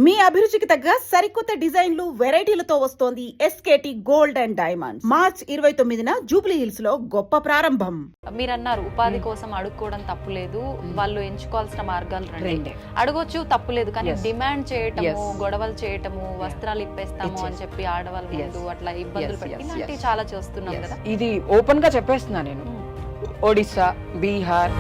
మీ అభిరుచికి తగ్గ సరికొత్త డిజైన్లు వెరైటీలతో వస్తోంది SKT gold and diamonds. March 29న జూబ్లీ హిల్స్ లో గొప్ప ప్రారంభం. మీరన్నారు ఉపాధి కోసం అడుక్కోవడం తప్పులేదు, వాళ్ళు ఎంచుకోవాల్సిన మార్గాలు రెండే. అడగొచ్చు తప్పులేదు, కానీ డిమాండ్ చేయటము, గొడవలు చేయటము, వస్త్రాలు ఇప్పేస్తాము అని చెప్పి ఆడవాళ్ళ ముందు అట్లా ఇబ్బందులు పెట్టి ఇలాంటివి చాలా చేస్తున్నాం కదా. ఇది ఓపెన్ గా చెప్పేస్తున్నా నేను. ఒడిస్సా, బీహార్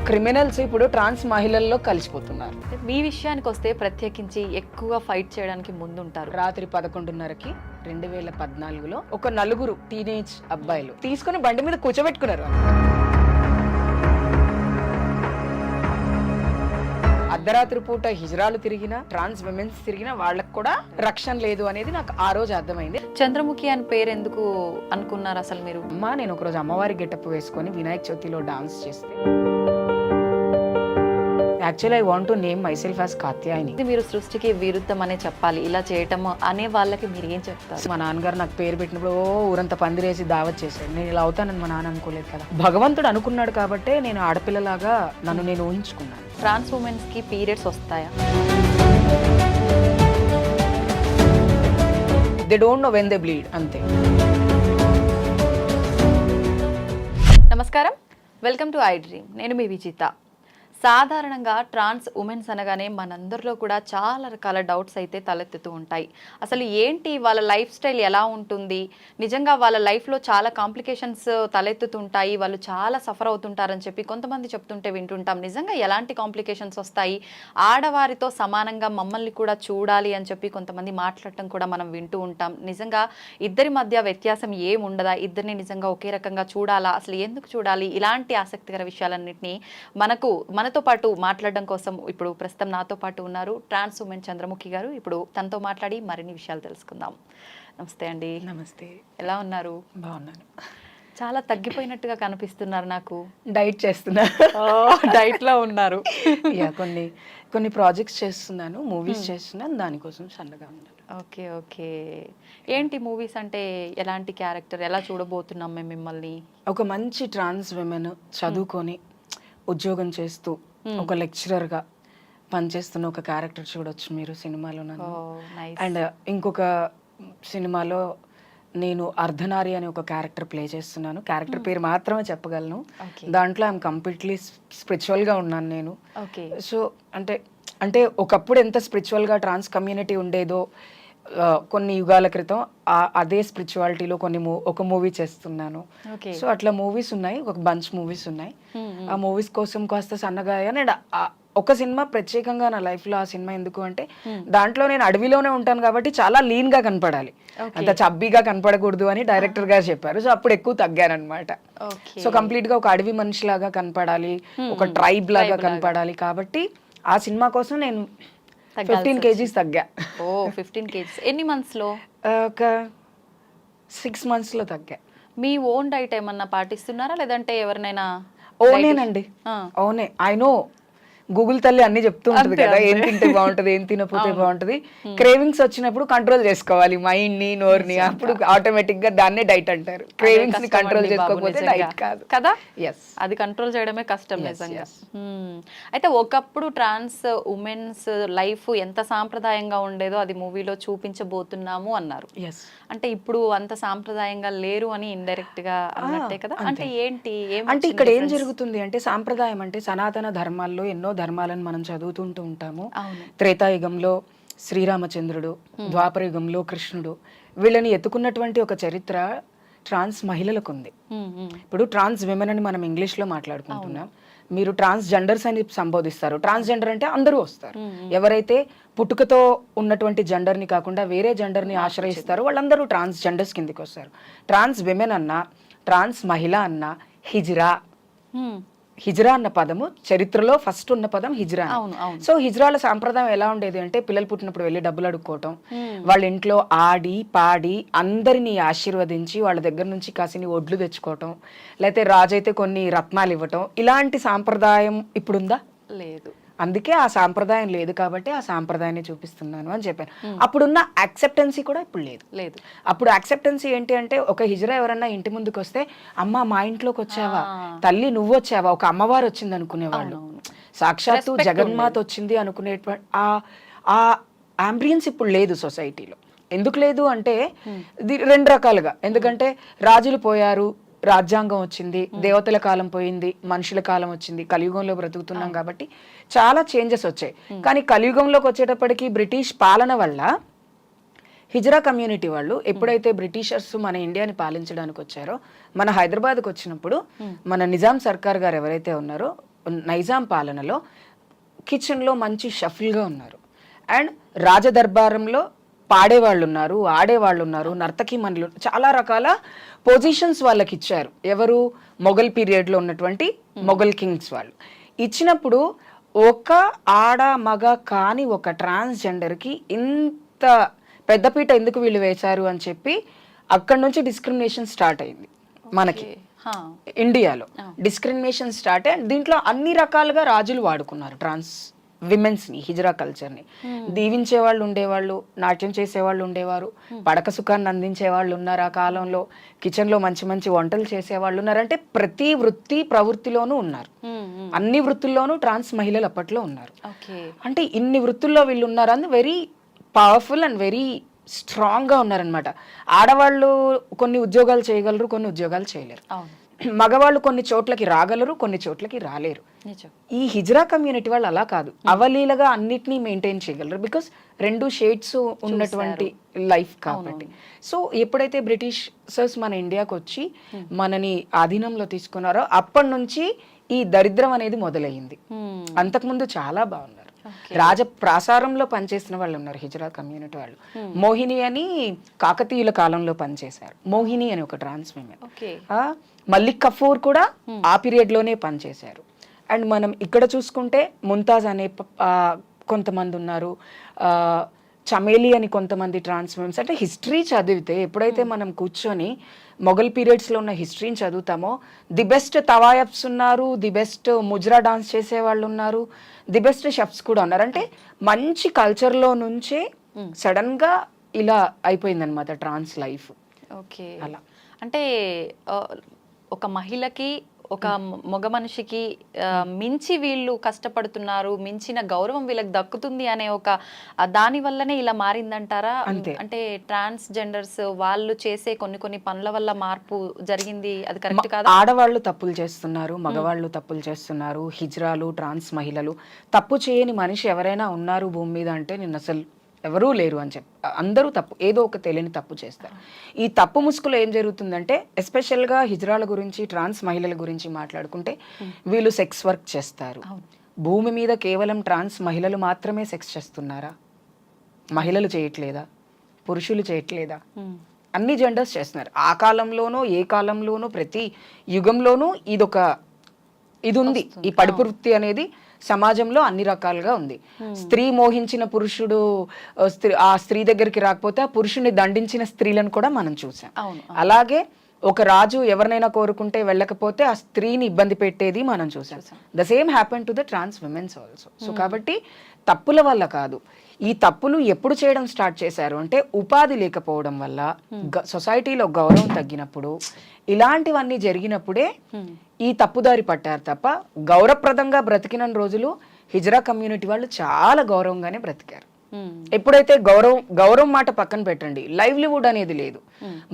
క్రిమినల్స్ ఇప్పుడు ట్రాన్స్ మహిళల్లో కలిసిపోతున్నారు. మీ విషయానికి వస్తే ప్రత్యేకించి ఎక్కువగా ఫైట్ చేయడానికి ముందుంటారు. రాత్రి 11:30కి 2014లో ఒక నలుగురు టీనేజ్ అబ్బాయిలు తీసుకుని బండి మీద కూర్చోబెట్టుకున్నారు. అర్ధరాత్రి పూట హిజ్రాలు తిరిగినా, ట్రాన్స్ విమెన్స్ తిరిగినా వాళ్ళకి కూడా రక్షణ లేదు అనేది నాకు ఆ రోజు అర్థమైంది. చంద్రముఖి అని పేరు ఎందుకు అనుకున్నారు అసలు మీరు? నేను ఒకరోజు అమ్మవారి గెటప్ వేసుకొని వినాయక చవితిలో డాన్స్ చేస్తే, actually I want to name my self as Katyayani. మీరు సృష్టికి విరుద్ధం అనే చెప్పాలి, ఇలా చేయటం అనే వాళ్ళకి మీరు ఏం చెప్తారు? మా నాన్నగారు నాకు పేరు పెట్టినప్పుడు ఊరంతా పందిరేసి దావత్ చేశాడు. నేను ఇలా అవుతానని మా నాన్న అనుకోలేదు కదా. భగవంతుడు అనుకున్నాడు కాబట్టే నేను ఆడపిల్లలాగా నన్ను నేను ఊహించుకున్నాను. ట్రాన్స్ ఉమెన్స్ కి పీరియడ్స్ వస్తాయా? They don't know when they bleed, అంతే. నమస్కారం, వెల్కమ్ టు ఐ డ్రీమ్. నేను మీ విజిత. సాధారణంగా ట్రాన్స్ ఉమెన్స్ అనగానే మనందరిలో కూడా చాలా రకాల డౌట్స్ అయితే తలెత్తుతూ ఉంటాయి. అసలు ఏంటి వాళ్ళ లైఫ్ స్టైల్ ఎలా ఉంటుంది, నిజంగా వాళ్ళ లైఫ్లో చాలా కాంప్లికేషన్స్ తలెత్తుతుంటాయి, వాళ్ళు చాలా సఫర్ అవుతుంటారని చెప్పి కొంతమంది చెప్తుంటే వింటుంటాం. నిజంగా ఎలాంటి కాంప్లికేషన్స్ వస్తాయి, ఆడవారితో సమానంగా మమ్మల్ని కూడా చూడాలి అని చెప్పి కొంతమంది మాట్లాడటం కూడా మనం వింటూ ఉంటాం. నిజంగా ఇద్దరి మధ్య వ్యత్యాసం ఏముండదా, ఇద్దరిని నిజంగా ఒకే రకంగా చూడాలా, అసలు ఎందుకు చూడాలి, ఇలాంటి ఆసక్తికర విషయాలన్నింటినీ మనతో పాటు మాట్లాడడం కోసం ఇప్పుడు ప్రస్తుతం నాతో పాటు ఉన్నారు ట్రాన్స్ ఉమెన్ చంద్రముఖి గారు. ఇప్పుడు తనతో మాట్లాడి మరిన్ని విషయాలు తెలుసుకుందాం. నమస్తే అండి. నమస్తే. ఎలా ఉన్నారు? బాగున్నాను. చాలా తగ్గిపోయినట్టుగా కనిపిస్తున్నారు నాకు. డైట్ చేస్తున్నా. డైట్ లో ఉన్నారు. కొన్ని ప్రాజెక్ట్స్ చేస్తున్నాను, మూవీస్ చేస్తున్నాను, దానికోసం సన్నగా ఉన్నాను. Okay okay. ఏంటి మూవీస్ అంటే ఎలాంటి క్యారెక్టర్, ఎలా చూడబోతున్నాం మేము మిమ్మల్ని? ఒక మంచి ట్రాన్స్ విమెన్ చదువుకొని ఉద్యోగం చేస్తూ ఒక లెక్చరర్గా పనిచేస్తున్న ఒక క్యారెక్టర్ చూడొచ్చు మీరు సినిమాలో నన్ను. అండ్ ఇంకొక సినిమాలో నేను అర్ధనారి అనే ఒక క్యారెక్టర్ ప్లే చేస్తున్నాను. క్యారెక్టర్ పేరు మాత్రమే చెప్పగలను. దాంట్లో ఐఎమ్ కంప్లీట్లీ స్పిరిచువల్గా ఉన్నాను నేను. సో అంటే ఒకప్పుడు ఎంత స్పిరిచువల్గా ట్రాన్స్ కమ్యూనిటీ ఉండేదో కొన్ని యుగాల క్రితం అదే స్పిరిచువాలిటీలో ఒక మూవీ చేస్తున్నాను. సో అట్లా మూవీస్ ఉన్నాయి, ఒక బంచ్ మూవీస్ ఉన్నాయి. ఆ మూవీస్ కోసం కాస్త సన్నగా అండ్ ఒక సినిమా ప్రత్యేకంగా నా లైఫ్లో. ఆ సినిమా ఎందుకు అంటే దాంట్లో నేను అడవిలోనే ఉంటాను కాబట్టి చాలా లీన్ గా కనపడాలి, అంత చబ్బీగా కనపడకూడదు అని డైరెక్టర్ గారు చెప్పారు. సో అప్పుడు ఎక్కువ తగ్గాను అనమాట. సో కంప్లీట్ గా ఒక అడవి మనిషిలాగా కనపడాలి, ఒక ట్రైబ్ లాగా కనపడాలి. కాబట్టి ఆ సినిమా కోసం నేను 15 kgs తగ్గా. 15 kgs. ఎన్ని మంత్స్ లో? ఒక 6 months లో తగ్గా. మీ ఓన్ డైట్ ఏమన్నా పాటిస్తున్నారా, లేదంటే ఎవరినైనా? ఓనేనండి, ఓనే. ఐ నో గూగుల్ తల్లి అన్ని చెప్తూ ఉంటుంది కదా, ఏం తింటే బాగుంటది, ఏం తినకపోతే బాగుంటది. క్రేవింగ్స్ వచ్చినప్పుడు కంట్రోల్ చేసుకోవాలి మైండ్ ని, నోరుని. అప్పుడు ఆటోమేటిక్ గా దాన్నే డైట్ అంటారు. క్రేవింగ్స్ ని కంట్రోల్ చేసుకోకపోతే డైట్ కాదు కదా. ఎస్, అది కంట్రోల్ చేయడమే కష్టం నిజంగా. అయితే ఒకప్పుడు ట్రాన్స్ ఉమెన్స్ లైఫ్ ఎంత సాంప్రదాయంగా ఉండేదో అది మూవీలో చూపించబోతున్నాము అన్నారు. అంటే ఇప్పుడు అంత సాంప్రదాయంగా లేరు అని ఇండైరెక్ట్ గా అన్నట్టే కదా. అంటే ఏంటి, అంటే ఇక్కడ ఏం జరుగుతుంది అంటే, సాంప్రదాయం అంటే సనాతన ధర్మాల్లో ఎన్నో ధర్మాలను మనం చదువుతుంటూ ఉంటాము. త్రేతాయుగంలో శ్రీరామచంద్రుడు, ద్వాపర యుగంలో కృష్ణుడు, వీళ్ళని ఎత్తుకున్నటువంటి ఒక చరిత్ర ట్రాన్స్ మహిళలకు ఉంది. ఇప్పుడు ట్రాన్స్ విమెన్ అని మనం ఇంగ్లీష్ లో మాట్లాడుకుంటున్నాం. మీరు ట్రాన్స్ జెండర్స్ అని సంబోధిస్తారు. ట్రాన్స్జెండర్ అంటే అందరూ వస్తారు. ఎవరైతే పుట్టుకతో ఉన్నటువంటి జెండర్ ని కాకుండా వేరే జెండర్ ని ఆశ్రయిస్తారో వాళ్ళందరూ ట్రాన్స్ జెండర్స్ కిందకి వస్తారు. ట్రాన్స్ విమెన్ అన్నా, ట్రాన్స్ మహిళ అన్నా, హిజ్రా అన్న పదము చరిత్రలో ఫస్ట్ ఉన్న పదం హిజ్రా. సో హిజ్రాల సాంప్రదాయం ఎలా ఉండేది అంటే, పిల్లలు పుట్టినప్పుడు వెళ్ళి డబ్బులు అడుక్కోవటం, వాళ్ళ ఇంట్లో ఆడి పాడి అందరినీ ఆశీర్వదించి వాళ్ళ దగ్గర నుంచి కాసిని ఒడ్లు తెచ్చుకోవటం, లేకపోతే రాజు అయితే కొన్ని రత్నాలు ఇవ్వటం, ఇలాంటి సాంప్రదాయం ఇప్పుడుందా? లేదు. అందుకే ఆ సాంప్రదాయం లేదు కాబట్టి ఆ సాంప్రదాయాన్ని చూపిస్తున్నాను అని చెప్పాను. అప్పుడున్న యాక్సెప్టెన్సీ కూడా ఇప్పుడు లేదు. లేదు. అప్పుడు యాక్సెప్టెన్సీ ఏంటి అంటే, ఒక హిజ్రా ఎవరన్నా ఇంటి ముందుకు వస్తే అమ్మ మా ఇంట్లోకి వచ్చావా, తల్లి నువ్వు వచ్చావా, ఒక అమ్మవారు వచ్చింది అనుకునేవాళ్ళు, సాక్షాత్తు జగన్మాత వచ్చింది అనుకునేటువంటి ఆ ఆంబియన్స్ ఇప్పుడు లేదు సొసైటీలో. ఎందుకు లేదు అంటే రెండు రకాలుగా. ఎందుకంటే రాజులు పోయారు, రాజ్యాంగం వచ్చింది, దేవతల కాలం పోయింది, మనుషుల కాలం వచ్చింది, కలియుగంలో బ్రతుకుతున్నాం కాబట్టి చాలా చేంజెస్ వచ్చాయి. కానీ కలియుగంలోకి వచ్చేటప్పటికి బ్రిటిష్ పాలన వల్ల హిజ్రా కమ్యూనిటీ వాళ్ళు ఎప్పుడైతే బ్రిటిషర్స్ మన ఇండియాని పాలించడానికి వచ్చారో, మన హైదరాబాద్కి వచ్చినప్పుడు మన నిజాం సర్కార్ గారు ఎవరైతే ఉన్నారో, నైజాం పాలనలో కిచెన్లో మంచి షఫుల్గా ఉన్నారు. అండ్ రాజదర్బారంలో పాడేవాళ్ళు ఉన్నారు, ఆడేవాళ్ళు ఉన్నారు, నర్తకి మనులు, చాలా రకాల పొజిషన్స్ వాళ్ళకి ఇచ్చారు. ఎవరు? మొఘల్ పీరియడ్లో ఉన్నటువంటి మొఘల్ కింగ్స్ వాళ్ళు ఇచ్చినప్పుడు, ఒక ఆడ మగ కాని ఒక ట్రాన్స్జెండర్కి ఇంత పెద్దపీట ఎందుకు వీళ్ళు వేశారు అని చెప్పి అక్కడ నుంచి డిస్క్రిమినేషన్ స్టార్ట్ అయింది మనకి ఇండియాలో. డిస్క్రిమినేషన్ స్టార్ట్ అయ్యి దీంట్లో అన్ని రకాలుగా రాజులు వాడుకున్నారు ట్రాన్స్ విమెన్స్ని, హిజ్రా కల్చర్ని. దీవించే వాళ్ళు ఉండేవాళ్ళు, నాట్యం చేసేవాళ్ళు ఉండేవారు, పడక సుఖాన్ని అందించే వాళ్ళు ఉన్నారు ఆ కాలంలో, కిచెన్లో మంచి మంచి వంటలు చేసేవాళ్ళు ఉన్నారు. అంటే ప్రతి వృత్తి ప్రవృత్తిలోనూ ఉన్నారు, అన్ని వృత్తుల్లోనూ ట్రాన్స్ మహిళలు అప్పట్లో ఉన్నారు. అంటే ఇన్ని వృత్తుల్లో వీళ్ళు ఉన్నారు అని వెరీ పవర్ఫుల్ అండ్ వెరీ స్ట్రాంగ్గా ఉన్నారనమాట. ఆడవాళ్ళు కొన్ని ఉద్యోగాలు చేయగలరు, కొన్ని ఉద్యోగాలు చేయలేరు. మగవాళ్ళు కొన్ని చోట్లకి రాగలరు, కొన్ని చోట్లకి రాలేరు. ఈ హిజ్రా కమ్యూనిటీ వాళ్ళు అలా కాదు, అవలీలగా అన్నిటినీ మెయింటైన్ చేయగలరు. బికాస్ రెండు షేడ్స్ ఉన్నటువంటి లైఫ్ కాబట్టి. సో ఎప్పుడైతే బ్రిటిషర్స్ మన ఇండియాకి వచ్చి మనని ఆధీనంలో తీసుకున్నారో అప్పటి నుంచి ఈ దరిద్రం అనేది మొదలయ్యింది. అంతకుముందు చాలా బాగున్నారు. రాజప్రాసారంలో పనిచేసిన వాళ్ళు ఉన్నారు హిజ్రా కమ్యూనిటీ వాళ్ళు. మోహిని అని కాకతీయుల కాలంలో పనిచేశారు. మోహిని అని ఒక ట్రాన్స్ విమెన్. మల్లిక్ కఫూర్ కూడా ఆ పీరియడ్ లోనే పనిచేశారు. అండ్ మనం ఇక్కడ చూసుకుంటే ముంతాజ్ అనే కొంతమంది ఉన్నారు, చమేలి అని కొంతమంది ట్రాన్స్ విమెన్స్. అంటే హిస్టరీ చదివితే ఎప్పుడైతే మనం కూర్చొని మొఘల్ పీరియడ్స్లో ఉన్న హిస్టరీని చదువుతామో, ది బెస్ట్ తవాయఫ్స్ ఉన్నారు, ది బెస్ట్ ముజ్రా డాన్స్ చేసే వాళ్ళు ఉన్నారు, ది బెస్ట్ షెఫ్స్ కూడా ఉన్నారు. అంటే మంచి కల్చర్లో నుంచే సడన్గా ఇలా అయిపోయిందనమాట ట్రాన్స్ లైఫ్. ఓకే, అలా అంటే ఒక మహిళకి, ఒక మగ మనిషికి మించి వీళ్ళు కష్టపడుతున్నారు, మించిన గౌరవం వీళ్ళకి దక్కుతుంది అనే ఒక దాని వల్లనే ఇలా మారిందంటారా? అంటే ట్రాన్స్ జెండర్స్ వాళ్ళు చేసే కొన్ని పనుల వల్ల మార్పు జరిగింది, అది కరెక్ట్ కాదు? ఆడవాళ్ళు తప్పులు చేస్తున్నారు, మగవాళ్ళు తప్పులు చేస్తున్నారు, హిజ్రాలు, ట్రాన్స్ మహిళలు. తప్పు చేయని మనిషి ఎవరైనా ఉన్నారు భూమి మీద అంటే నేను అసలు ఎవరూ లేరు అని చెప్పి, అందరూ తప్పు, ఏదో ఒక తెలియని తప్పు చేస్తారు. ఈ తప్పు ముసుగులో ఏం జరుగుతుందంటే, ఎస్పెషల్గా హిజ్రాల గురించి, ట్రాన్స్ మహిళల గురించి మాట్లాడుకుంటే, వీళ్ళు సెక్స్ వర్క్ చేస్తారు. భూమి మీద కేవలం ట్రాన్స్ మహిళలు మాత్రమే సెక్స్ చేస్తున్నారా? మహిళలు చేయట్లేదా? పురుషులు చేయట్లేదా? అన్ని జెండర్స్ చేస్తున్నారు. ఆ కాలంలోనూ, ఏ కాలంలోనూ, ప్రతి యుగంలోనూ ఇది ఉంది. ఈ పడుపు వృత్తి అనేది సమాజంలో అన్ని రకాలుగా ఉంది. స్త్రీ మోహించిన పురుషుడు ఆ స్త్రీ దగ్గరికి రాకపోతే ఆ పురుషుడిని దండించిన స్త్రీలను కూడా మనం చూసాం. అలాగే ఒక రాజు ఎవరినైనా కోరుకుంటే వెళ్ళకపోతే ఆ స్త్రీని ఇబ్బంది పెట్టేది మనం చూసాం. The same happen to the trans womens also. So కాబట్టి తప్పుల వల్ల కాదు, ఈ తప్పులు ఎప్పుడు చేయడం స్టార్ట్ చేశారు అంటే, ఉపాధి లేకపోవడం వల్ల, సొసైటీలో గౌరవం తగ్గినప్పుడు, ఇలాంటివన్నీ జరిగినప్పుడే ఈ తప్పుదారి పట్టారు తప్ప, గౌరవప్రదంగా బ్రతికిన రోజులు హిజ్రా కమ్యూనిటీ వాళ్ళు చాలా గౌరవంగానే బ్రతికారు. ఎప్పుడైతే గౌరవం మాట పక్కన పెట్టండి, లైవ్లీవుడ్ అనేది లేదు,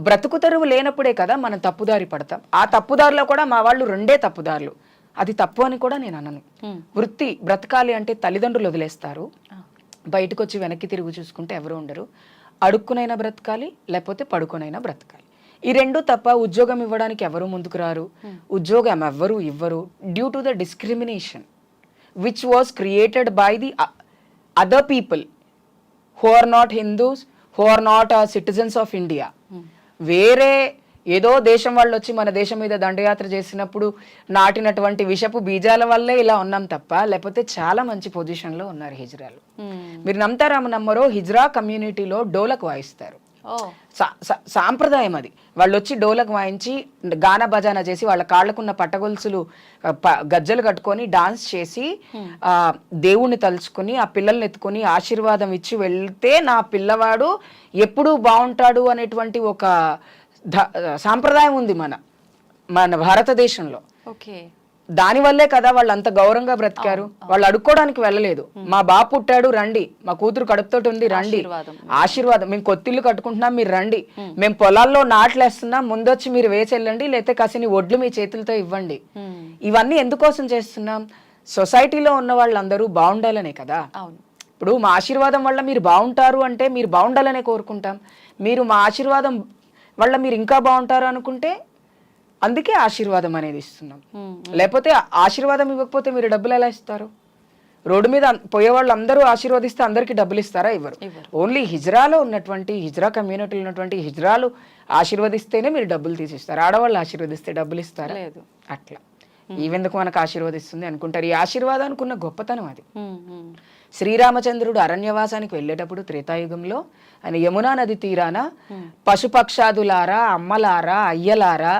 బ్రతుకు తెరువు లేనప్పుడే కదా మనం తప్పుదారి పడతాం. ఆ తప్పుదారిలో కూడా మా వాళ్ళు రెండే తప్పుదారులు. అది తప్పు అని కూడా నేను అనను. వృత్తి బ్రతకాలి అంటే తల్లిదండ్రులు వదిలేస్తారు, బయటకు వచ్చి వెనక్కి తిరిగి చూసుకుంటే ఎవరు ఉండరు. అడుక్కునైనా బ్రతకాలి, లేకపోతే పడుకునైనా బ్రతకాలి. ఈ రెండు తప్ప ఉద్యోగం ఇవ్వడానికి ఎవరు ముందుకు రారు, ఉద్యోగం ఎవ్వరు ఇవ్వరు. Due to the discrimination which was created by the other people who are not Hindus, who are not citizens of India. వేరే ఏదో దేశం వాళ్ళు వచ్చి మన దేశం మీద దండయాత్ర చేసినప్పుడు నాటినటువంటి విషపు బీజాల వల్లే ఇలా ఉన్నాం తప్ప, లేకపోతే చాలా మంచి పొజిషన్లో ఉన్నారు హిజ్రాలు. మీరు నమ్ముతారా నమ్మరో, హిజ్రా కమ్యూనిటీలో డోలకు వాయిస్తారు. సాంప్రదాయం అది. వాళ్ళు వచ్చి డోలకు వాయించి గానా బజానా చేసి వాళ్ళ కాళ్ళకున్న పట్టగొలుసులు గజ్జలు కట్టుకొని డాన్స్ చేసి దేవుణ్ణి తలుచుకొని ఆ పిల్లల్ని ఎత్తుకొని ఆశీర్వాదం ఇచ్చి వెళ్తే నా పిల్లవాడు ఎప్పుడూ బాగుంటాడు అనేటువంటి ఒక సాంప్రదాయం ఉంది మన భారతదేశంలో. ఓకే, దానివల్లే కదా వాళ్ళు అంత గౌరవంగా బ్రతికారు. వాళ్ళు అడుక్కోవడానికి వెళ్ళలేదు. మా బాబు పుట్టాడు రండి, మా కూతురు కడుపుతోటి ఉంది రండి, ఆశీర్వాదం, మేము కొత్తిల్లు కట్టుకుంటున్నాం మీరు రండి, మేము పొలాల్లో నాట్లేస్తున్నాం ముందొచ్చి మీరు వేసి వెళ్ళండి, లేకపోతే కాసిని ఒడ్లు మీ చేతులతో ఇవ్వండి. ఇవన్నీ ఎందుకోసం చేస్తున్నాం? సొసైటీలో ఉన్న వాళ్ళందరూ బాగుండాలనే కదా. ఇప్పుడు మా ఆశీర్వాదం వల్ల మీరు బాగుంటారు అంటే మీరు బాగుండాలనే కోరుకుంటాం. మీరు మా ఆశీర్వాదం వల్ల మీరు ఇంకా బాగుంటారు అనుకుంటే అందుకే ఆశీర్వాదం అనేది ఇస్తున్నాం. లేకపోతే ఆశీర్వాదం ఇవ్వకపోతే మీరు డబ్బులు ఎలా ఇస్తారు? రోడ్డు మీద పోయే వాళ్ళు అందరూ ఆశీర్వదిస్తే అందరికి డబ్బులు ఇస్తారా? ఇవ్వరు. ఓన్లీ హిజ్రాలో ఉన్నటువంటి హిజ్రా కమ్యూనిటీలో ఉన్నటువంటి హిజ్రాలు ఆశీర్వదిస్తేనే మీరు డబ్బులు తీసిస్తారు. ఆడవాళ్ళు ఆశీర్వదిస్తే డబ్బులు ఇస్తారా? లేదు. అట్లా ఈవెందుకు మనకు ఆశీర్వదిస్తుంది అనుకుంటారు. ఈ ఆశీర్వాదానికి ఉన్న గొప్పతనం అది. శ్రీరామచంద్రుడు అరణ్యవాసానికి వెళ్ళేటప్పుడు త్రేతాయుగంలో ఆయన యమునా నది తీరాన పశుపక్షాదులారా, అమ్మలారా, అయ్యలారా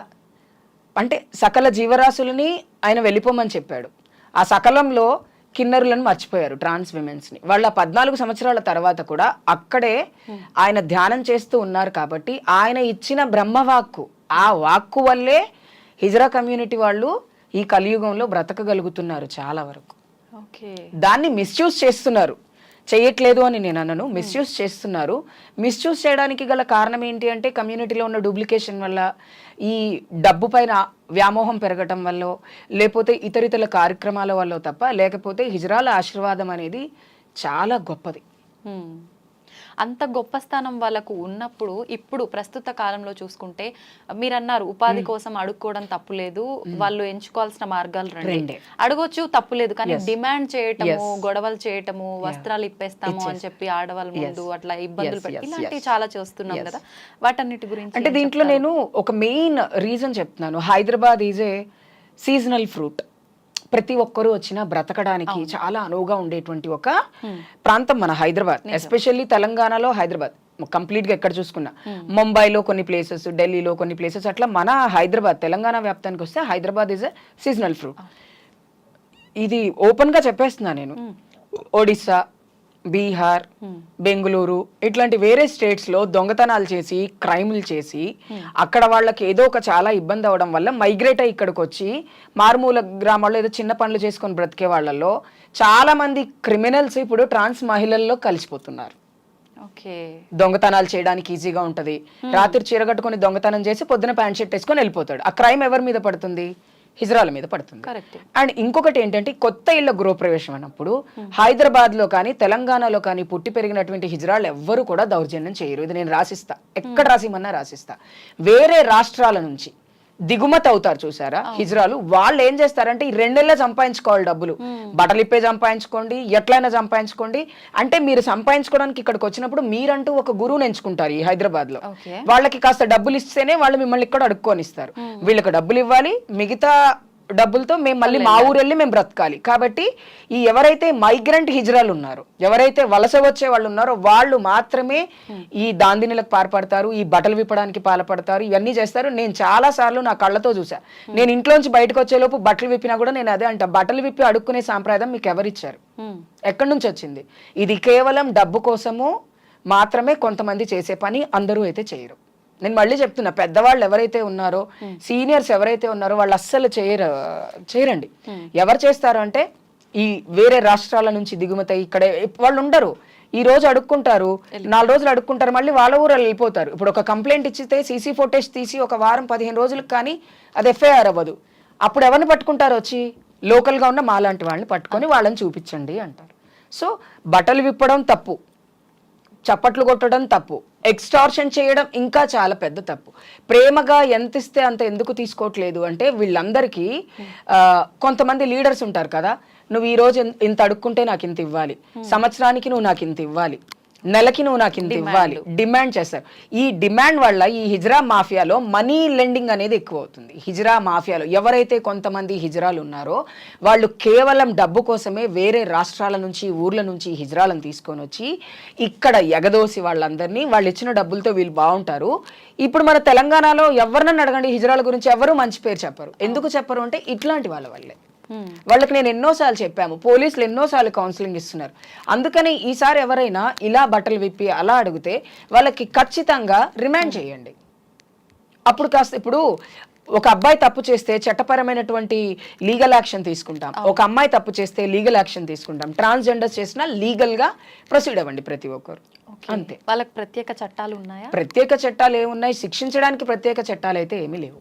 అంటే సకల జీవరాశులని ఆయన వెళ్ళిపోమని చెప్పాడు. ఆ సకలంలో కిన్నరులను మర్చిపోయారు, ట్రాన్స్ విమెన్స్ని. వాళ్ళ 14 సంవత్సరాల తర్వాత కూడా అక్కడే ఆయన ధ్యానం చేస్తూ ఉన్నారు. కాబట్టి ఆయన ఇచ్చిన బ్రహ్మవాక్కు, ఆ వాక్కు వల్లే హిజ్రా కమ్యూనిటీ వాళ్ళు ఈ కలియుగంలో బ్రతకగలుగుతున్నారు చాలా వరకు. దాన్ని మిస్యూజ్ చేస్తున్నారు. చేయట్లేదు అని నేను అనను, మిస్యూజ్ చేస్తున్నారు. మిస్యూజ్ చేయడానికి గల కారణం ఏంటి అంటే కమ్యూనిటీలో ఉన్న డూప్లికేషన్ వల్ల, ఈ డబ్బు పైన వ్యామోహం పెరగటం వల్ల, లేకపోతే ఇతరితర కార్యక్రమాల వల్ల తప్ప, లేకపోతే హిజ్రాల ఆశీర్వాదం అనేది చాలా గొప్పది. అంత గొప్ప స్థానం వాళ్ళకు ఉన్నప్పుడు ఇప్పుడు ప్రస్తుత కాలంలో చూసుకుంటే మీరు అన్నారు ఉపాధి కోసం అడుక్కోవడం తప్పులేదు, వాళ్ళు ఎంచుకోవాల్సిన మార్గాలు రెండు, అడగొచ్చు తప్పులేదు, కానీ డిమాండ్ చేయటము, గొడవలు చేయటము, వస్త్రాలు ఇప్పేస్తాము అని చెప్పి ఆడవాళ్ళ ముందు అట్లా ఇబ్బందులు పెట్టి ఇలాంటివి చాలా చూస్తున్నాం కదా. వాటన్నిటి గురించి అంటే దీంట్లో నేను ఒక మెయిన్ రీజన్ చెప్తున్నాను. Hyderabad is a seasonal fruit. ప్రతి ఒక్కరూ వచ్చినా బ్రతకడానికి చాలా అనువుగా ఉండేటువంటి ఒక ప్రాంతం మన హైదరాబాద్. ఎస్పెషల్లీ తెలంగాణలో హైదరాబాద్ కంప్లీట్ గా ఎక్కడ చూసుకున్నా, ముంబైలో కొన్ని ప్లేసెస్, ఢిల్లీలో కొన్ని ప్లేసెస్, అట్లా మన హైదరాబాద్ తెలంగాణ వ్యాప్తానికి వస్తే Hyderabad is a seasonal fruit. ఇది ఓపెన్ గా చెప్పేస్తున్నా నేను. ఒడిస్సా, బీహార్, బెంగళూరు ఇట్లాంటి వేరే స్టేట్స్ లో దొంగతనాలు చేసి, క్రైములు చేసి, అక్కడ వాళ్ళకి ఏదో ఒక చాలా ఇబ్బంది అవడం వల్ల మైగ్రేట్ అయ్యి ఇక్కడికి వచ్చి మారుమూల గ్రామాల్లో ఏదో చిన్న పనులు చేసుకొని బ్రతికే వాళ్ళలో చాలా మంది క్రిమినల్స్ ఇప్పుడు ట్రాన్స్ మహిళల్లో కలిసిపోతున్నారు. దొంగతనాలు చేయడానికి ఈజీగా ఉంటది. రాత్రి చీరగట్టుకొని దొంగతనం చేసి పొద్దున ప్యాంట్ షర్ట్ వేసుకొని వెళ్ళిపోతాడు. ఆ క్రైమ్ ఎవరి మీద పడుతుంది? హిజ్రాల మీద పడుతుంది. అండ్ ఇంకొకటి ఏంటంటే కొత్త ఇళ్ల గృహప్రవేశం అన్నప్పుడు హైదరాబాద్ లో కానీ తెలంగాణలో కానీ పుట్టి పెరిగినటువంటి హిజ్రాలు ఎవ్వరు కూడా దౌర్జన్యం చేయరు. ఇది నేను రాసిస్తా, ఎక్కడ రాసిమన్నా రాసిస్తా. వేరే రాష్ట్రాల నుంచి దిగుమతి అవుతారు చూసారా హిజ్రాలు, వాళ్ళు ఏం చేస్తారంటే ఈ 2 నెలలు సంపాదించుకోవాలి డబ్బులు, బట్టలు ఇప్పే సంపాదించుకోండి, ఎట్లయినా సంపాదించుకోండి అంటే మీరు సంపాదించుకోవడానికి ఇక్కడికి వచ్చినప్పుడు మీరంటూ ఒక గురువుని ఎంచుకుంటారు ఈ హైదరాబాద్ లో. వాళ్ళకి కాస్త డబ్బులు ఇస్తేనే వాళ్ళు మిమ్మల్ని ఇక్కడ అడుక్కొని ఇస్తారు. వీళ్ళకి డబ్బులు ఇవ్వాలి, మిగతా డబ్బులతో మేము మళ్ళీ మా ఊరు వెళ్ళి మేము బ్రతకాలి. కాబట్టి ఈ ఎవరైతే మైగ్రెంట్ హిజ్రాలు ఉన్నారో, ఎవరైతే వలస వచ్చే వాళ్ళు ఉన్నారో వాళ్ళు మాత్రమే ఈ దాందినీలకు పాల్పడతారు, ఈ బట్టలు విప్పడానికి పాల్పడతారు, ఇవన్నీ చేస్తారు. నేను చాలా సార్లు నా కళ్ళతో చూసా. నేను ఇంట్లోంచి బయటకు వచ్చేలోపు బట్టలు విప్పినా కూడా నేను అదే అంట, బట్టలు విప్పి అడుక్కునే సాంప్రదాయం మీకు ఎవరిచ్చారు? ఎక్కడి నుంచి వచ్చింది? ఇది కేవలం డబ్బు కోసము మాత్రమే కొంతమంది చేసే పని, అందరూ అయితే చేయరు. నేను మళ్ళీ చెప్తున్నా, పెద్దవాళ్ళు ఎవరైతే ఉన్నారో, సీనియర్స్ ఎవరైతే ఉన్నారో వాళ్ళు అస్సలు చేయరండి. ఎవరు చేస్తారు అంటే ఈ వేరే రాష్ట్రాల నుంచి దిగుమతి ఇక్కడ వాళ్ళు ఉండరు. ఈ రోజు అడుక్కుంటారు, 4 రోజులు అడుక్కుంటారు, మళ్ళీ వాళ్ళ ఊరు వెళ్ళిపోతారు. ఇప్పుడు ఒక కంప్లైంట్ ఇచ్చితే సీసీ ఫోటేజ్ తీసి ఒక వారం 15 రోజులకు కానీ అది ఎఫ్ఐఆర్ అవ్వదు. అప్పుడు ఎవరిని పట్టుకుంటారు? వచ్చి లోకల్గా ఉన్న మాలాంటి వాళ్ళని పట్టుకొని వాళ్ళని చూపించండి అంటారు. సో బట్టలు విప్పడం తప్పు, చప్పట్లు కొట్టడం తప్పు, ఎక్స్టార్షన్ చేయడం ఇంకా చాలా పెద్ద తప్పు. ప్రేమగా ఎంత ఇస్తే అంత ఎందుకు తీసుకోవట్లేదు అంటే వీళ్ళందరికీ కొంతమంది లీడర్స్ ఉంటారు కదా, నువ్వు ఈ రోజు ఇంత అడుక్కుంటే నాకు ఇంత ఇవ్వాలి, సంవత్సరానికి నువ్వు నాకు ఇంత ఇవ్వాలి, నెలకి నువ్వు నాకు ఇంత ఇవ్వాలి, డిమాండ్ చేస్తారు. ఈ డిమాండ్ వల్ల ఈ హిజ్రా మాఫియాలో మనీ లెండింగ్ అనేది ఎక్కువ అవుతుంది. హిజ్రా మాఫియాలో ఎవరైతే కొంతమంది హిజ్రాలు ఉన్నారో వాళ్ళు కేవలం డబ్బు కోసమే వేరే రాష్ట్రాల నుంచి ఊర్ల నుంచి హిజ్రాలను తీసుకొని వచ్చి ఇక్కడ ఎగదోసి వాళ్ళందరినీ వాళ్ళు ఇచ్చిన డబ్బులతో వీళ్ళు బాగుంటారు. ఇప్పుడు మన తెలంగాణలో ఎవరినన్నా అడగండి హిజ్రాల గురించి ఎవరు మంచి పేరు చెప్పరు. ఎందుకు చెప్పరు అంటే ఇట్లాంటి వాళ్ళ వల్లే. వాళ్ళకి నేను ఎన్నోసార్లు చెప్పాము, పోలీసులు ఎన్నోసార్లు కౌన్సిలింగ్ ఇస్తున్నారు. అందుకని ఈసారి ఎవరైనా ఇలా బట్టలు విప్పి అలా అడిగితే వాళ్ళకి ఖచ్చితంగా రిమాండ్ చేయండి. అప్పుడు కాస్త ఇప్పుడు ఒక అబ్బాయి తప్పు చేస్తే చట్టపరమైనటువంటి లీగల్ యాక్షన్ తీసుకుంటాం, ఒక అమ్మాయి తప్పు చేస్తే లీగల్ యాక్షన్ తీసుకుంటాం, ట్రాన్స్జెండర్స్ చేసినా లీగల్ గా ప్రొసీడ్ అవ్వండి ప్రతి ఒక్కరు. అంతే. వాళ్ళకి ప్రత్యేక చట్టాలు ఉన్నాయా? ప్రత్యేక చట్టాలు ఏమున్నాయి, శిక్షించడానికి ప్రత్యేక చట్టాలు అయితే ఏమీ లేవు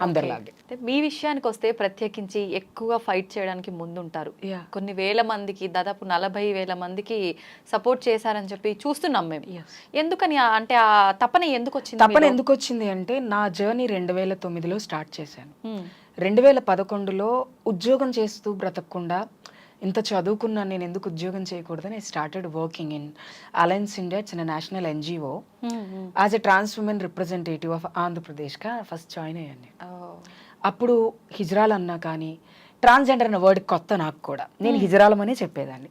అందరిలాగే. మీ విషయానికి వస్తే ప్రత్యేకించి ఎక్కువగా ఫైట్ చేయడానికి ముందుంటారు. కొన్ని వేల మందికి, దాదాపు 40,000 మందికి సపోర్ట్ చేశారని చెప్పి చూస్తున్నాం మేము. ఎందుకని అంటే ఆ తపన ఎందుకు వచ్చింది? తపన ఎందుకు వచ్చింది అంటే నా జర్నీ 2009లో స్టార్ట్ చేశాను. 2011లో ఉద్యోగం చేస్తూ బ్రతకకుండా ఇంత చదువుకున్నా నేను ఎందుకు ఉద్యోగం చేయకూడదని I started working in Alliance India. It's a national NGO as a trans woman representative of ఆంధ్రప్రదేశ్గా ఫస్ట్ జాయిన్ అయ్యాను నేను. అప్పుడు హిజ్రాల్ అన్నా కానీ ట్రాన్స్జెండర్ అన్న వర్డ్ కొత్త నాకు కూడా, నేను హిజ్రాలమనే చెప్పేదాన్ని.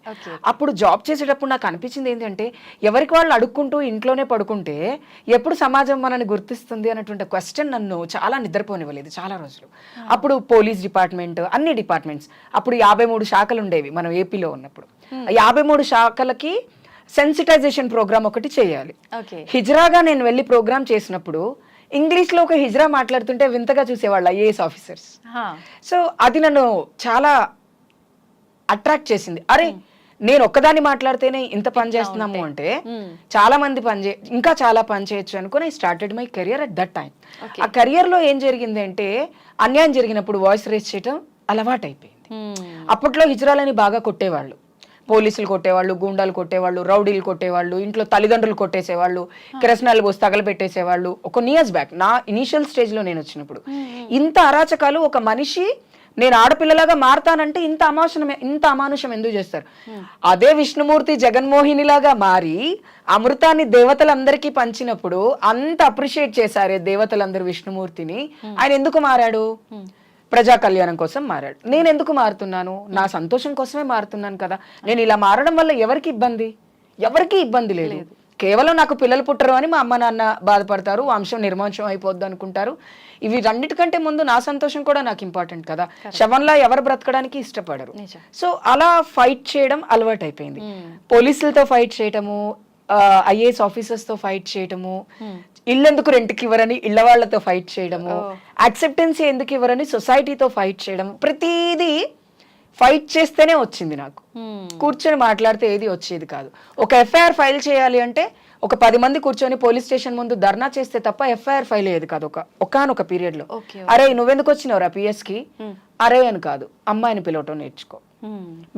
అప్పుడు జాబ్ చేసేటప్పుడు నాకు అనిపించింది ఏంటంటే ఎవరికి వాళ్ళు అడుక్కుంటూ ఇంట్లోనే పడుకుంటే ఎప్పుడు సమాజం మనని గుర్తిస్తుంది అన్నటువంటి క్వశ్చన్ నన్ను చాలా నిద్రపోనివ్వలేదు చాలా రోజులు. అప్పుడు పోలీస్ డిపార్ట్మెంట్, అన్ని డిపార్ట్మెంట్స్, అప్పుడు 53 శాఖలు ఉండేవి మనం ఏపీలో ఉన్నప్పుడు. 53 శాఖలకి సెన్సిటైజేషన్ ప్రోగ్రామ్ ఒకటి చేయాలి. హిజ్రాగా నేను వెళ్ళి ప్రోగ్రామ్ చేసినప్పుడు ఇంగ్లీష్లో ఒక హిజ్రా మాట్లాడుతుంటే వింతగా చూసేవాళ్ళు IAS ఆఫీసర్స్. సో అది నన్ను చాలా అట్రాక్ట్ చేసింది. అరే నేను ఒక్కదాన్ని మాట్లాడితేనే ఇంత పని చేస్తున్నాము అంటే చాలా మంది ఇంకా చాలా పని చేయొచ్చు అనుకుని I started my career at that time. ఆ కెరియర్లో ఏం జరిగింది అంటే అన్యాయం జరిగినప్పుడు వాయిస్ రేస్ చేయడం అలవాటు అయిపోయింది. అప్పట్లో హిజ్రాలని బాగా కొట్టేవాళ్ళు, పోలీసులు కొట్టేవాళ్ళు, గూండాలు కొట్టేవాళ్ళు, రౌడీలు కొట్టేవాళ్ళు, ఇంట్లో తల్లిదండ్రులు కొట్టేసేవాళ్ళు, కిరసనాలు పోసి తగలబెట్టేసేవాళ్ళు. ఒక ఇయర్స్ బ్యాక్ నా ఇనీషియల్ స్టేజ్లో నేను వచ్చినప్పుడు ఇంత అరాచకాలు, ఒక మనిషి నేను ఆడపిల్లలాగా మారతానంటే ఇంత అమానుషం ఎందుకు చేస్తారు? అదే విష్ణుమూర్తి జగన్మోహినిలాగా మారి అమృతాన్ని దేవతలందరికీ పంచినప్పుడు అంత అప్రిషియేట్ చేశారే దేవతలందరూ విష్ణుమూర్తిని, ఆయన ఎందుకు మారాడు? ప్రజా కళ్యాణం కోసం మారాడు. నేను ఎందుకు మారుతున్నాను? నా సంతోషం కోసమే మారుతున్నాను కదా. నేను ఇలా మారడం వల్ల ఎవరికి ఇబ్బంది లేదు. కేవలం నాకు పిల్లలు పుట్టరు అని మా అమ్మ నాన్న బాధపడతారు, వంశం నిర్వంశం అయిపోద్ది అనుకుంటారు. ఇవి రెండిటికంటే ముందు నా సంతోషం కూడా నాకు ఇంపార్టెంట్ కదా. శవంలా ఎవరు బ్రతకడానికి ఇష్టపడరు. సో అలా ఫైట్ చేయడం అలవాటు అయిపోయింది. పోలీసులతో ఫైట్ చేయటము, IAS ఆఫీసర్స్తో ఫైట్ చేయటము, ఇల్లెందుకు రెంట్కి ఇవ్వరని ఇళ్ల వాళ్ళతో ఫైట్ చేయడము, యాక్సెప్టెన్సీ ఎందుకు ఇవ్వరని సొసైటీతో ఫైట్ చేయడం, ప్రతిదీ ఫైట్ చేస్తేనే వచ్చింది నాకు. కూర్చొని మాట్లాడితే ఏది వచ్చేది కాదు. ఒక FIR ఫైల్ చేయాలి అంటే ఒక 10 మంది కూర్చొని పోలీస్ స్టేషన్ ముందు ధర్నా చేస్తే తప్ప FIR ఫైల్ అయ్యేది కాదు. ఒకానొక పీరియడ్ లో అరే నువ్వెందుకు వచ్చినావురా PS కి, అరే అని కాదు, అమ్మాయిని పిలవటం నేర్చుకో,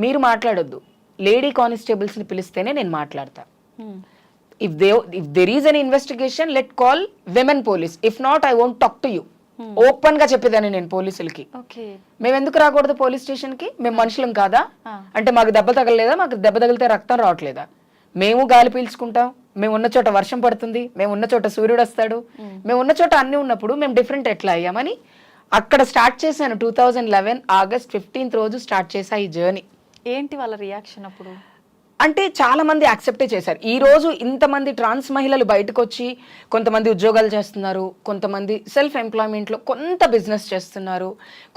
మీరు మాట్లాడొద్దు, లేడీ కానిస్టేబుల్స్ ని పిలిస్తేనే నేను మాట్లాడతా. If there is an investigation, let call women police. If not, I won't talk to you. Open గా చెప్పేదాన్ని నేను పోలీసులకి. మేము ఎందుకు రాకూడదు పోలీస్ స్టేషన్ కి? మేము మనుషులం కాదా? అంటే మాకు దెబ్బ తగలలేదా? మాకు దెబ్బ తగిలితే రక్తం రావట్లేదా? మేము గాలి పీల్చుకుంటాం, మేము ఉన్న చోట వర్షం పడుతుంది, మేము ఉన్న చోట సూర్యుడు వస్తాడు, మేము ఉన్న చోట అన్ని ఉన్నప్పుడు మేము డిఫరెంట్ ఎట్లా అయ్యామని అక్కడ స్టార్ట్ చేశాను. 2011 ఆగస్ట్ 15th రోజు స్టార్ట్ చేశా ఈ జర్నీ. ఏంటి వాళ్ళ రియాక్షన్ అప్పుడు? అంటే చాలా మంది యాక్సెప్టే చేశారు. ఈ రోజు ఇంతమంది ట్రాన్స్ మహిళలు బయటకు వచ్చి కొంతమంది ఉద్యోగాలు చేస్తున్నారు, కొంతమంది సెల్ఫ్ ఎంప్లాయ్మెంట్లో కొంత బిజినెస్ చేస్తున్నారు,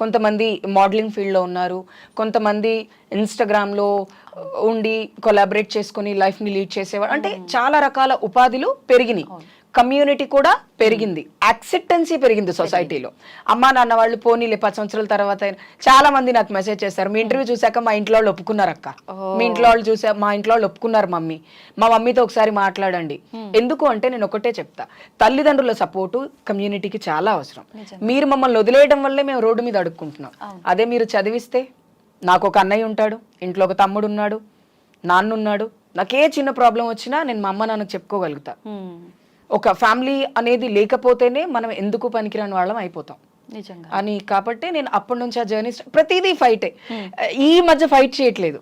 కొంతమంది మోడలింగ్ ఫీల్డ్లో ఉన్నారు, కొంతమంది ఇన్స్టాగ్రామ్లో ఉండి కొలాబరేట్ చేసుకుని లైఫ్ని లీడ్ చేసేవారు. అంటే చాలా రకాల ఉపాధులు పెరిగినాయి, కమ్యూనిటీ కూడా పెరిగింది, యాక్సెప్టెన్సీ పెరిగింది సొసైటీలో. అమ్మా నాన్న వాళ్ళు పోనీలే 10 సంవత్సరాల తర్వాత చాలా మంది నాకు మెసేజ్ చేశారు, మీ ఇంటర్వ్యూ చూసాక మా ఇంట్లో వాళ్ళు ఒప్పుకున్నారు అక్క, మీ ఇంట్లో వాళ్ళు మా ఇంట్లో వాళ్ళు ఒప్పుకున్నారు మమ్మీ, మా మమ్మీతో ఒకసారి మాట్లాడండి. ఎందుకు అంటే నేను ఒకటే చెప్తా, తల్లిదండ్రుల సపోర్టు కమ్యూనిటీకి చాలా అవసరం. మీరు మమ్మల్ని వదిలేయడం వల్లే మేము రోడ్డు మీద అడుక్కుంటున్నాం. అదే మీరు చదివిస్తే నాకు ఒక అన్నయ్య ఉంటాడు, ఇంట్లో ఒక తమ్ముడు ఉన్నాడు, నాన్న ఉన్నాడు, నాకే చిన్న ప్రాబ్లం వచ్చినా నేను మా అమ్మ నాన్నకు చెప్పుకోగలుగుతా. ఒక ఫ్యామిలీ అనేది లేకపోతేనే మనం ఎందుకు పనికిరాని వాళ్ళం అయిపోతాం అని. కాబట్టి నేను అప్పటి నుంచి ఆ జర్నీ ప్రతిదీ ఫైటే. ఈ మధ్య ఫైట్ చేయట్లేదు,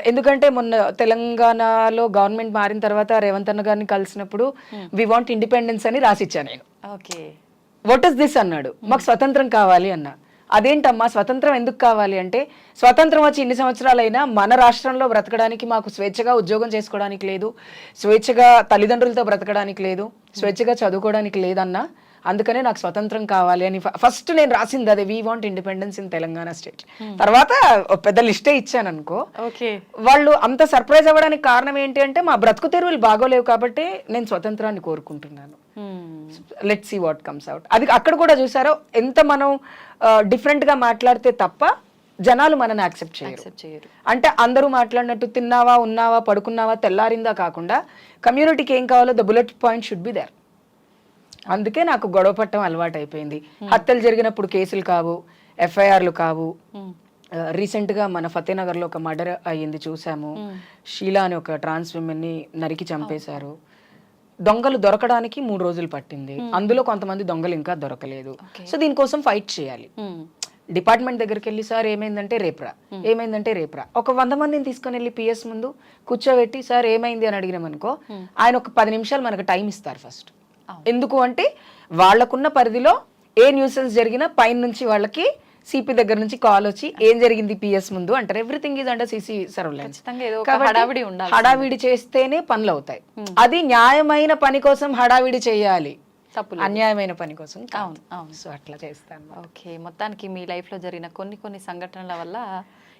ఎందుకంటే మొన్న తెలంగాణలో గవర్నమెంట్ మారిన తర్వాత రేవంత్ అన్న గారిని కలిసినప్పుడు వి వాంట్ ఇండిపెండెన్స్ అని రాసిచ్చాను నేను. ఓకే. వాట్ ఇస్ దిస్ అన్నాడు. మాకు స్వతంత్రం కావాలి అన్న. అదేంటమ్మా స్వతంత్రం ఎందుకు కావాలి అంటే, స్వతంత్రం వచ్చి ఇన్ని సంవత్సరాలైనా మన రాష్ట్రంలో బ్రతకడానికి మాకు స్వేచ్ఛగా ఉద్యోగం చేసుకోవడానికి లేదు, స్వేచ్ఛగా తల్లిదండ్రులతో బ్రతకడానికి లేదు, స్వేచ్ఛగా చదువుకోవడానికి లేదన్నా, అందుకనే నాకు స్వతంత్రం కావాలి అని ఫస్ట్ నేను రాసింది అదే, we want independence in Telangana state. తర్వాత పెద్ద లిస్టే ఇచ్చాను అనుకో. ఓకే. వాళ్ళు అంత సర్ప్రైజ్ అవ్వడానికి కారణం ఏంటి అంటే, మా బ్రతుకు తెరువులు బాగోలేవు కాబట్టి నేను స్వతంత్రాన్ని కోరుకుంటున్నాను. Let's see what comes out. అది అక్కడ కూడా చూసారో ఎంత మనం డిఫరెంట్ గా మాట్లాడితే తప్ప జనాలు మనల్ని యాక్సెప్ట్ చేయరు. అంటే అందరూ మాట్లాడినట్టు తిన్నావా, ఉన్నావా, పడుకున్నావా, తెల్లారిందా కాకుండా కమ్యూనిటీకి ఏం కావాలో the bullet point should be there. అందుకే నాకు గొడవ పట్టడం అలవాటు అయిపోయింది. హత్యలు జరిగినప్పుడు కేసులు కావు, ఎఫ్ఐఆర్లు కావు. రీసెంట్ గా మన ఫతేనగర్ లో ఒక మర్డర్ అయ్యింది చూసాము. షీలా అని ఒక ట్రాన్స్ విమెన్ ని నరికి చంపేశారు. దొంగలు దొరకడానికి 3 రోజులు పట్టింది. అందులో కొంతమంది దొంగలు ఇంకా దొరకలేదు. సో దీనికోసం ఫైట్ చేయాలి. డిపార్ట్మెంట్ దగ్గరికి వెళ్ళి సార్ ఏమైందంటే రేపురా, ఏమైందంటే రేపురా, ఒక 100 మందిని తీసుకొని వెళ్ళి పిఎస్ ముందు కూర్చోబెట్టి సార్ ఏమైంది అని అడిగినామనుకో, ఆయన ఒక 10 నిమిషాలు మనకు టైం ఇస్తారు ఫస్ట్. ఎందుకు అంటే వాళ్ళకున్న పరిధిలో ఏ న్యూసెన్స్ జరిగినా పైన నుంచి వాళ్ళకి సిపి దగ్గర నుంచి కాల్ వచ్చి ఏం జరిగింది పిఎస్ ముందు అంటారు. Everything is under CC surveillance. హడావిడి చేస్తేనే పనులు అవుతాయి. అది న్యాయమైన పని కోసం హడావిడి చేయాలి, అన్యాయమైన పని కోసం. సో అట్లా చేస్తాను. ఓకే. మొత్తానికి మీ లైఫ్ లో జరిగిన కొన్ని సంఘటనల వల్ల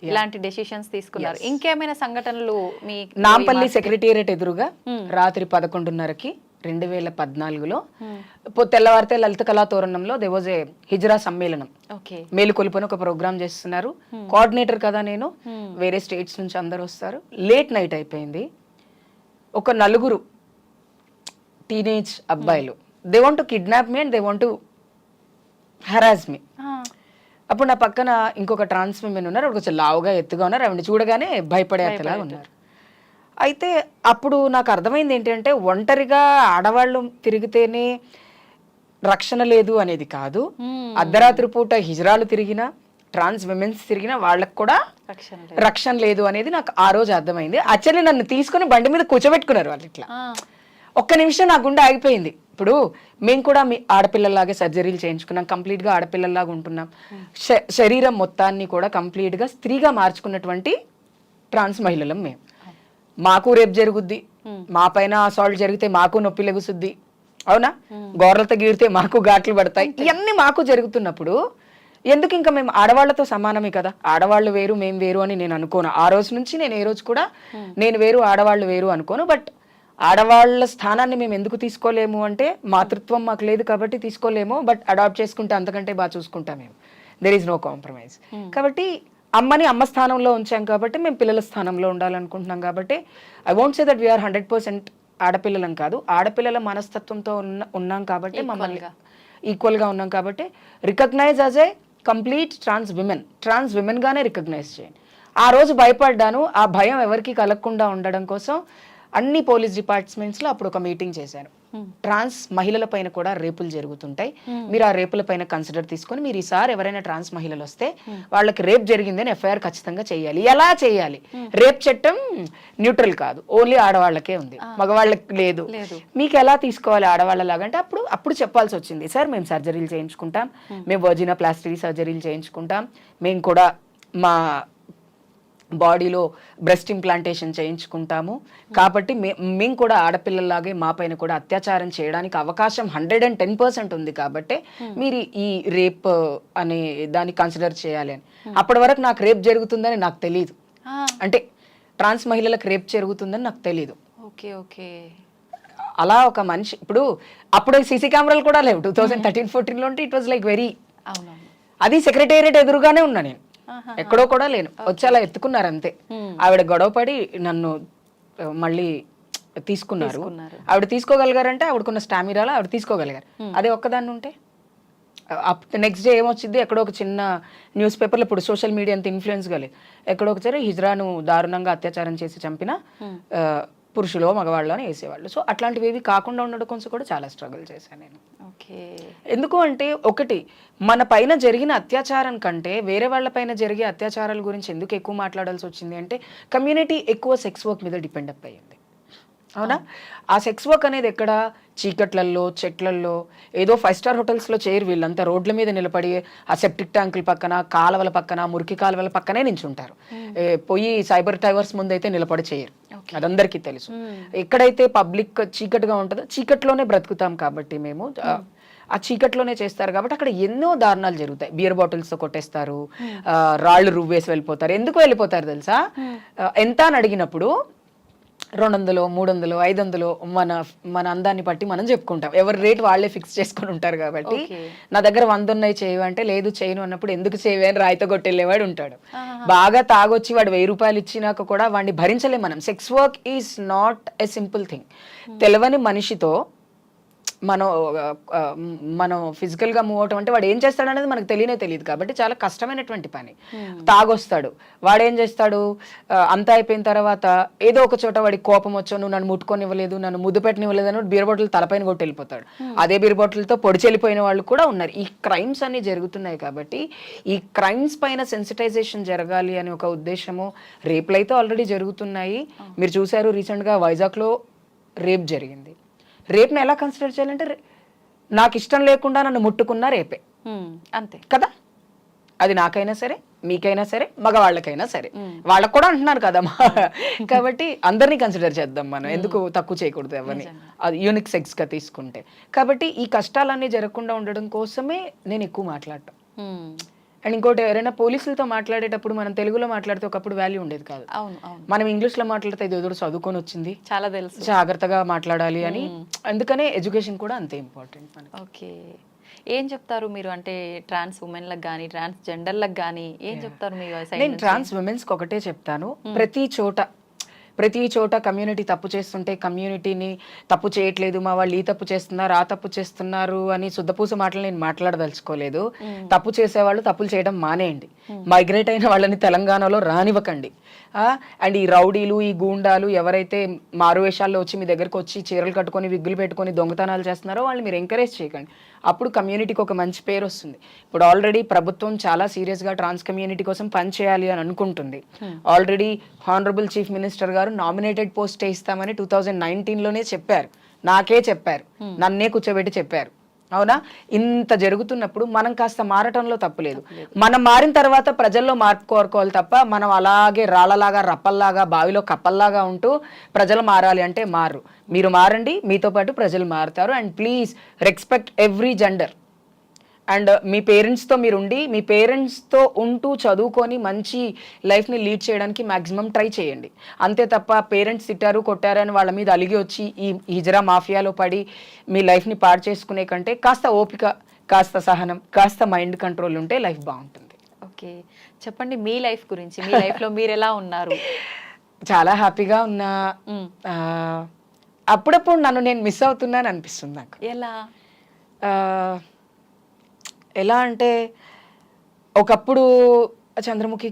ఇలాంటి డెసిషన్స్ తీసుకున్నారు. ఇంకేమైనా సంఘటనలు మీ నాంపల్లి సెక్రటేరియట్ ఎదురుగా రాత్రి 11:30కి 2014లో తెల్లవారితే లలిత కళా తోరణంలో దే వాజ్ ఏ హిజ్రా సమ్మేళనం. మేలుకొలుపుని ఒక ప్రోగ్రామ్ చేస్తున్నారు. కోఆర్డినేటర్ కదా నేను, వేరే స్టేట్స్ నుంచి అందరు వస్తారు. లేట్ నైట్ అయిపోయింది. ఒక 4 టీనేజ్ అబ్బాయిలు they want to kidnap me and they want to harass me. అప్పుడు నా పక్కన ఇంకొక ట్రాన్స్ విమెన్ ఉన్నారు. కొంచెం లావుగా ఎత్తుగా ఉన్నారు. ఆవిడ చూడగానే భయపడే అతలా ఉన్నారు. అయితే అప్పుడు నాకు అర్థమైంది ఏంటంటే, ఒంటరిగా ఆడవాళ్ళు తిరిగితేనే రక్షణ లేదు అనేది కాదు. అర్ధరాత్రి పూట హిజ్రాలు తిరిగినా, ట్రాన్స్ విమెన్స్ తిరిగినా వాళ్ళకు కూడా రక్షణ లేదు అనేది నాకు ఆ రోజు అర్థమైంది. యాక్చువల్లీ నన్ను తీసుకుని బండి మీద కూర్చోబెట్టుకున్నారు వాళ్ళు. ఇట్లా ఒక్క నిమిషం నా గుండె ఆగిపోయింది. ఇప్పుడు మేము కూడా మీ ఆడపిల్లలాగే సర్జరీలు చేయించుకున్నాం, కంప్లీట్గా ఆడపిల్లల్లాగా ఉంటున్నాం. శరీరం మొత్తాన్ని కూడా కంప్లీట్గా స్త్రీగా మార్చుకున్నటువంటి ట్రాన్స్ మహిళలం మేము. మాకు రేపు జరుగుద్ది, మా పైన అసాల్ట్ జరిగితే మాకు నొప్పి లెగుసుద్ది, అవునా, గోర్లతో గీరితే మాకు ఘాట్లు పడతాయి. ఇవన్నీ మాకు జరుగుతున్నప్పుడు ఎందుకు ఇంకా మేము ఆడవాళ్లతో సమానమే కదా, ఆడవాళ్ళు వేరు మేము వేరు అని నేను అనుకోను. ఆ రోజు నుంచి నేను ఏ రోజు కూడా నేను వేరు ఆడవాళ్ళు వేరు అనుకోను. బట్ ఆడవాళ్ళ స్థానాన్ని మేము ఎందుకు తీసుకోలేము అంటే, మాతృత్వం మాకు లేదు కాబట్టి తీసుకోలేము. బట్ అడాప్ట్ చేసుకుంటే అంతకంటే బాగా చూసుకుంటాం మేము. There is no compromise. కాబట్టి అమ్మని అమ్మ స్థానంలో ఉంచాం కాబట్టి మేము పిల్లల స్థానంలో ఉండాలనుకుంటున్నాం. కాబట్టి I won't say that we are 100% ఆడపిల్లలం కాదు, ఆడపిల్లల మనస్తత్వంతో ఉన్నాం కాబట్టి, మమ్మల్ని ఈక్వల్గా ఉన్నాం కాబట్టి recognise as a complete trans women గానే రికగ్నైజ్ చేయండి. ఆ రోజు భయపడ్డాను. ఆ భయం ఎవరికి కలగకుండా ఉండడం కోసం అన్ని పోలీస్ డిపార్ట్మెంట్స్లో అప్పుడు ఒక మీటింగ్ చేశాను. ట్రాన్స్ మహిళల పైన కూడా రేపులు జరుగుతుంటాయి, మీరు ఆ రేపుల పైన కన్సిడర్ తీసుకొని మీరు ఈసారి ఎవరైనా ట్రాన్స్ మహిళలు వస్తే వాళ్ళకి రేప్ జరిగిందని ఎఫ్ఐఆర్ ఖచ్చితంగా చేయాలి. ఎలా చేయాలి? రేప్ చట్టం న్యూట్రల్ కాదు, ఓన్లీ ఆడవాళ్ళకే ఉంది, మగవాళ్ళకి లేదు. మీకు ఎలా తీసుకోవాలి ఆడవాళ్ళలాగా అంటే అప్పుడు చెప్పాల్సి వచ్చింది, సార్ మేము సర్జరీలు చేయించుకుంటాం, మేము వర్జినోప్లాస్టీ సర్జరీలు చేయించుకుంటాం, మేము కూడా మా బాడీలో బ్రెస్ట్ ఇంప్లాంటేషన్ చేయించుకుంటాము, కాబట్టి మేము కూడా ఆడపిల్లలాగే మా పైన కూడా అత్యాచారం చేయడానికి అవకాశం 110% ఉంది, కాబట్టి మీరు ఈ రేప్ అనే దాన్ని కన్సిడర్ చేయాలి అని. అప్పటి వరకు నాకు రేప్ జరుగుతుందని నాకు తెలియదు, అంటే ట్రాన్స్ మహిళలకు రేప్ జరుగుతుందని నాకు తెలియదు. అలా ఒక మనిషి అప్పుడు సీసీ కెమెరాలు కూడా లేవు. 2013-14లో ఉంటే ఇట్ వాజ్ లైక్ వెరీ, అది సెక్రటేరియట్ ఎదురుగానే ఉన్నా నేను, ఎక్కడో కూడా లేను. వచ్చి అలా ఎత్తుకున్నారు అంతే. ఆవిడ గొడవపడి నన్ను మళ్ళీ తీసుకున్నారు. ఆవిడ తీసుకోగలిగారంటే ఆవిడకున్న స్టామినాలో ఆవిడ తీసుకోగలిగారు. అదే ఒక్కదాన్ని ఉంటే నెక్స్ట్ డే ఏమొచ్చింది, ఎక్కడో ఒక చిన్న న్యూస్ పేపర్లో, ఇప్పుడు సోషల్ మీడియా అంత ఇన్ఫ్లుయెన్స్ గా లేదు, ఎక్కడో ఒకసారి హిజ్రాను దారుణంగా అత్యాచారం చేసి చంపిన పురుషులో మగవాళ్ళు అని వేసేవాళ్ళు. సో అట్లాంటివి ఏవి కాకుండా ఉండడం కోసం కూడా చాలా స్ట్రగుల్ చేశాను నేను. ఓకే. ఎందుకు అంటే ఒకటి మన పైన జరిగిన అత్యాచారం కంటే వేరే వాళ్ళ పైన జరిగే అత్యాచారాల గురించి ఎందుకు ఎక్కువ మాట్లాడాల్సి వచ్చింది అంటే కమ్యూనిటీ ఎక్కువ సెక్స్ వర్క్ మీద డిపెండ్ అప్ అయ్యింది. అవునా? ఆ సెక్స్ వర్క్ అనేది ఎక్కడ చీకట్లల్లో చెట్లల్లో ఏదో 5 స్టార్ హోటల్స్లో చేయరు. వీళ్ళంతా రోడ్ల మీద నిలబడి ఆ సెప్టిక్ ట్యాంకుల పక్కన కాలువల పక్కన మురికి కాలువల పక్కనే నించుంటారు. పోయి సైబర్ టవర్స్ ముందైతే నిలబడి చేయరు. అదందరికీ తెలుసు. ఎక్కడైతే పబ్లిక్ చీకటిగా ఉంటుందో చీకట్లోనే బ్రతుకుతాం కాబట్టి మేము ఆ చీకట్లోనే చేస్తారు కాబట్టి అక్కడ ఎన్నో దారుణాలు జరుగుతాయి. బియర్ బాటిల్స్తో కొట్టేస్తారు, రాళ్ళు రువ్వేసి వెళ్ళిపోతారు. ఎందుకు వెళ్ళిపోతారు తెలుసా? ఎంత అని అడిగినప్పుడు 200, 300, 500 మన అందాన్ని బట్టి మనం చెప్పుకుంటాం. ఎవరి రేట్ వాళ్ళే ఫిక్స్ చేసుకొని ఉంటారు కాబట్టి నా దగ్గర 100 ఉన్నాయి చేయవు అంటే లేదు చేయను అన్నప్పుడు ఎందుకు చేయవే అని రాయితో కొట్టెళ్ళేవాడు ఉంటాడు. బాగా తాగొచ్చి వాడు 1000 రూపాయలు ఇచ్చినాక కూడా వాడిని భరించలేం మనం. Sex work is not a simple thing. తెలవని మనిషితో మనం ఫిజికల్గా మూవ్ అవటం అంటే వాడు ఏం చేస్తాడు అనేది మనకు తెలియదు కాబట్టి చాలా కష్టమైనటువంటి పని. తాగొస్తాడు, వాడు ఏం చేస్తాడు, అంతా అయిపోయిన తర్వాత ఏదో ఒక చోట వాడికి కోపం వచ్చో నువ్వు నన్ను ముట్టుకొని ఇవ్వలేదు, నన్ను ముద్దు పెట్టనివ్వలేదు అని బీర్ బాటిల్ తలపైన కొట్టి వెళ్ళిపోతాడు. అదే బీర్ బాటిల్తో పొడిచెళ్ళిపోయిన వాళ్ళు కూడా ఉన్నారు. ఈ క్రైమ్స్ అన్ని జరుగుతున్నాయి కాబట్టి ఈ క్రైమ్స్ పైన సెన్సిటైజేషన్ జరగాలి అని ఒక ఉద్దేశము. రేపులు అయితే ఆల్రెడీ జరుగుతున్నాయి. మీరు చూసారు రీసెంట్గా వైజాగ్లో రేప్ జరిగింది. రేప్ని ఎలా కన్సిడర్ చేయాలంటే నాకు ఇష్టం లేకుండా నన్ను ముట్టుకున్నా రేపే, అంతే కదా? అది నాకైనా సరే, మీకైనా సరే, మగవాళ్ళకైనా సరే. వాళ్ళకు కూడా అంటున్నారు కదా. కాబట్టి అందరినీ కన్సిడర్ చేద్దాం మనం, ఎందుకు తక్కువ చేయకూడదు ఎవరిని, అది యూనిక్ సెక్స్గా తీసుకుంటే. కాబట్టి ఈ కష్టాలన్నీ జరగకుండా ఉండడం కోసమే నేను ఎక్కువ మాట్లాడటం. అండ్ ఇంకోటి, ఎవరైనా పోలీసులతో మాట్లాడేటప్పుడు మనం తెలుగులో మాట్లాడితే ఒకప్పుడు వాల్యూ ఉండేది కాదు. మనం ఇంగ్లీష్లో మాట్లాడితే ఇది ఎదురు చదువుకొని వచ్చింది, చాలా తెలుసు, జాగ్రత్తగా మాట్లాడాలి అని. అందుకనే ఎడ్యుకేషన్ కూడా అంతే ఇంపార్టెంట్ మనకి. ఓకే. ఏం చెప్తారు మీరు అంటే ట్రాన్స్ ఉమెన్లకు కానీ ట్రాన్స్ జెండర్లకు కానీ ఏం చెప్తారు మీరు? నేను ట్రాన్స్ ఉమెన్స్కి ఒకటే చెప్తాను, ప్రతి చోట కమ్యూనిటీ తప్పు చేస్తుంటే కమ్యూనిటీని తప్పు చేయట్లేదు, మా వాళ్ళు ఈ తప్పు చేస్తున్నారు, ఆ తప్పు చేస్తున్నారు అని శుద్ధపూస మాటలు నేను మాట్లాడదలుచుకోలేదు. తప్పు చేసేవాళ్ళు తప్పులు చేయడం మానేయండి. మైగ్రేట్ అయిన వాళ్ళని తెలంగాణలో రానివ్వకండి. అండ్ ఈ రౌడీలు, ఈ గూండాలు ఎవరైతే మారువేషాల్లో వచ్చి మీ దగ్గరకు వచ్చి చీరలు కట్టుకొని విగ్గులు పెట్టుకొని దొంగతనాలు చేస్తున్నారో వాళ్ళని మీరు ఎంకరేజ్ చేయకండి. అప్పుడు కమ్యూనిటీకి ఒక మంచి పేరు వస్తుంది. ఇప్పుడు ఆల్రెడీ ప్రభుత్వం చాలా సీరియస్గా ట్రాన్స్ కమ్యూనిటీ కోసం పనిచేయాలి అని అనుకుంటుంది. ఆల్రెడీ హానరబుల్ చీఫ్ మినిస్టర్ గారు నామినేటెడ్ పోస్ట్ ఇస్తామని 2019లోనే చెప్పారు. నాకే చెప్పారు, నన్నే కూర్చోబెట్టి చెప్పారు. అవునా? ఇంత జరుగుతున్నప్పుడు మనం కాస్త మారటంలో తప్పులేదు. మనం మారిన తర్వాత ప్రజల్లో మార్పు కోరుకోవాలి తప్ప మనం అలాగే రాళ్ళలాగా రప్పల్లాగా బావిలో కప్పల్లాగా ఉంటూ ప్రజలు మారాలి అంటే మారు. మీరు మారండి, మీతో పాటు ప్రజలు మారుతారు. And please respect every gender. And మీ పేరెంట్స్తో మీరు ఉండి, మీ పేరెంట్స్తో ఉంటూ చదువుకొని మంచి లైఫ్ని లీడ్ చేయడానికి మ్యాక్సిమం ట్రై చేయండి. అంతే తప్ప పేరెంట్స్ తిట్టారు కొట్టారు అని వాళ్ళ మీద అలిగి వచ్చి ఈ హిజరా మాఫియాలో పడి మీ లైఫ్ని పాడు చేసుకునే కంటే కాస్త ఓపిక, కాస్త సహనం, కాస్త మైండ్ కంట్రోల్ ఉంటే లైఫ్ బాగుంటుంది. ఓకే, చెప్పండి మీ లైఫ్ గురించి. మీ లైఫ్లో మీరు ఎలా ఉన్నారు? చాలా హ్యాపీగా ఉన్నా. అప్పుడప్పుడు నన్ను నేను మిస్ అవుతున్నాను అనిపిస్తుంది నాకు. ఎలా అంటే ఒకప్పుడు చంద్రముఖి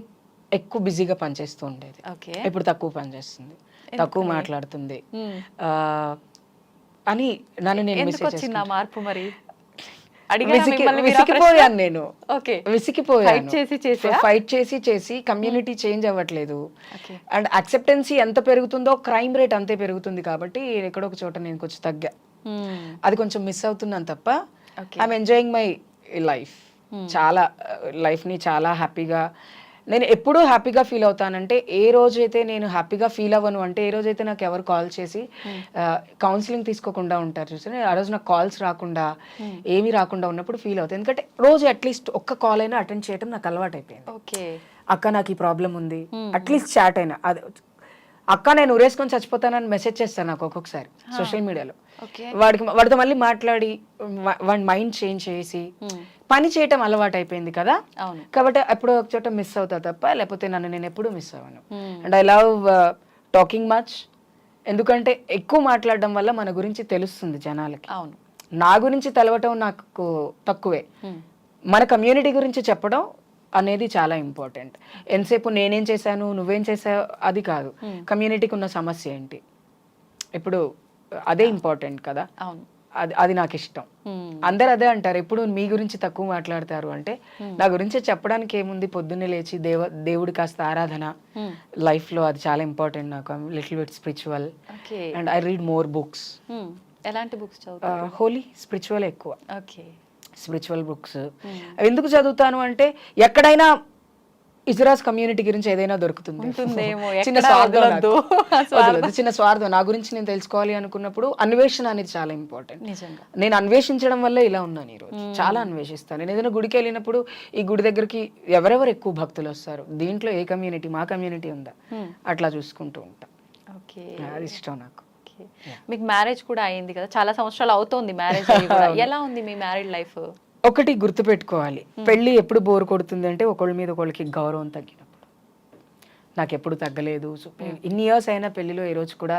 ఎక్కువ బిజీగా పనిచేస్తూ ఉండేది, ఇప్పుడు తక్కువ పనిచేస్తుంది, తక్కువ మాట్లాడుతుంది అని నన్ను నేను మార్పు మరి విసిగిపోయాను. నేను విసిగిపోయాను. ఫైట్ చేసి కమ్యూనిటీ చేంజ్ అవ్వట్లేదు. అండ్ యాక్సెప్టెన్సీ ఎంత పెరుగుతుందో క్రైమ్ రేట్ అంతే పెరుగుతుంది. కాబట్టి ఎక్కడో ఒక చోట నేను కొంచెం తగ్గా. అది కొంచెం మిస్ అవుతున్నాను తప్ప ఐఎమ్ ఎంజాయింగ్ మై లైఫ్. చాలా లైఫ్ని చాలా హ్యాపీగా, నేను ఎప్పుడూ హ్యాపీగా ఫీల్ అవుతానంటే ఏ రోజైతే నేను హ్యాపీగా ఫీల్ అవ్వను అంటే ఏ రోజైతే నాకు ఎవరు కాల్ చేసి కౌన్సిలింగ్ తీసుకోకుండా ఉంటారు చూసి, ఆ రోజు నాకు కాల్స్ రాకుండా ఏమీ రాకుండా ఉన్నప్పుడు ఫీల్ అవుతాయి. ఎందుకంటే రోజు అట్లీస్ట్ ఒక్క కాల్ అయినా అటెండ్ చేయడం నాకు అలవాటు అయిపోయింది. అక్క నాకు ఈ ప్రాబ్లం ఉంది, అట్లీస్ట్ చాట్ అయినా, అది అక్క నేను ఉరేసుకొని చచ్చిపోతానని మెసేజ్ చేస్తాను నాకు ఒక్కొక్కసారి సోషల్ మీడియాలో. వాడితో మళ్ళీ మాట్లాడి వాడి మైండ్ చేంజ్ చేసి పని చేయటం అలవాటు అయిపోయింది కదా. కాబట్టి ఎప్పుడో ఒక చోట మిస్ అవుతా తప్ప లేకపోతే నన్ను నేను ఎప్పుడూ మిస్ అవ్వను. And I love talking much. ఎందుకంటే ఎక్కువ మాట్లాడడం వల్ల మన గురించి తెలుస్తుంది జనాలకి. నా గురించి తెలవటం నాకు తక్కువే, మన కమ్యూనిటీ గురించి చెప్పడం అనేది చాలా ఇంపార్టెంట్. ఎంతసేపు నేనేం చేశాను నువ్వేం చేసావు అది కాదు, కమ్యూనిటీకి ఉన్న సమస్య ఏంటి, ఇప్పుడు అదే ఇంపార్టెంట్ కదా. అది నాకు ఇష్టం. అందరు అదే అంటారు, ఎప్పుడు మీ గురించి తక్కువ మాట్లాడతారు అంటే, నా గురించి చెప్పడానికి ఏముంది, పొద్దున్నే లేచి దేవుడి కాస్త ఆరాధన లైఫ్ లో అది చాలా ఇంపార్టెంట్ నాకు. Little bit spiritual and I read more books. ఎలాంటి బుక్స్ చదువుతారు? హోలీ స్పిరిచువల్ ఎక్కువ, ఓకే. Spiritual books. ఎందుకు చదువుతాను అంటే, ఎక్కడైనా ఇజ్రాస్ కమ్యూనిటీ గురించి ఏదైనా దొరుకుతుంది. చిన్న స్వార్థం నాకు. వదలొద్దు, చిన్న స్వార్థం. నా గురించి నేను తెలుసుకోవాలి అనుకున్నప్పుడు అన్వేషణ అనేది చాలా ఇంపార్టెంట్. నేను అన్వేషించడం వల్ల ఇలా ఉన్నాను ఈరోజు. చాలా అన్వేషిస్తాను. నేను ఏదైనా గుడికి వెళ్ళినప్పుడు ఈ గుడి దగ్గరికి ఎవరెవరు ఎక్కువ భక్తులు వస్తారు, దీంట్లో ఏ కమ్యూనిటీ, మా కమ్యూనిటీ ఉందా, అట్లా చూసుకుంటూ ఉంటా. అది ఇష్టం నాకు. మీకు మ్యారేజ్ కూడా అయింది కదా, చాలా సంవత్సరాలు అవుతోంది మ్యారేజ్ అయ్యి కూడా. ఎలా ఉంది మీ మ్యారేడ్ లైఫ్? ఒకటి గుర్తుపెట్టుకోవాలి, పెళ్ళి ఎప్పుడు బోర్ కొడుతుంది అంటే ఒకళ్ళ మీద ఒకళ్ళకి గౌరవం తగ్గినప్పుడు. నాకు ఎప్పుడు తగ్గలేదు. ఇన్ని ఇయర్స్ అయినా పెళ్లిలో ఈ రోజు కూడా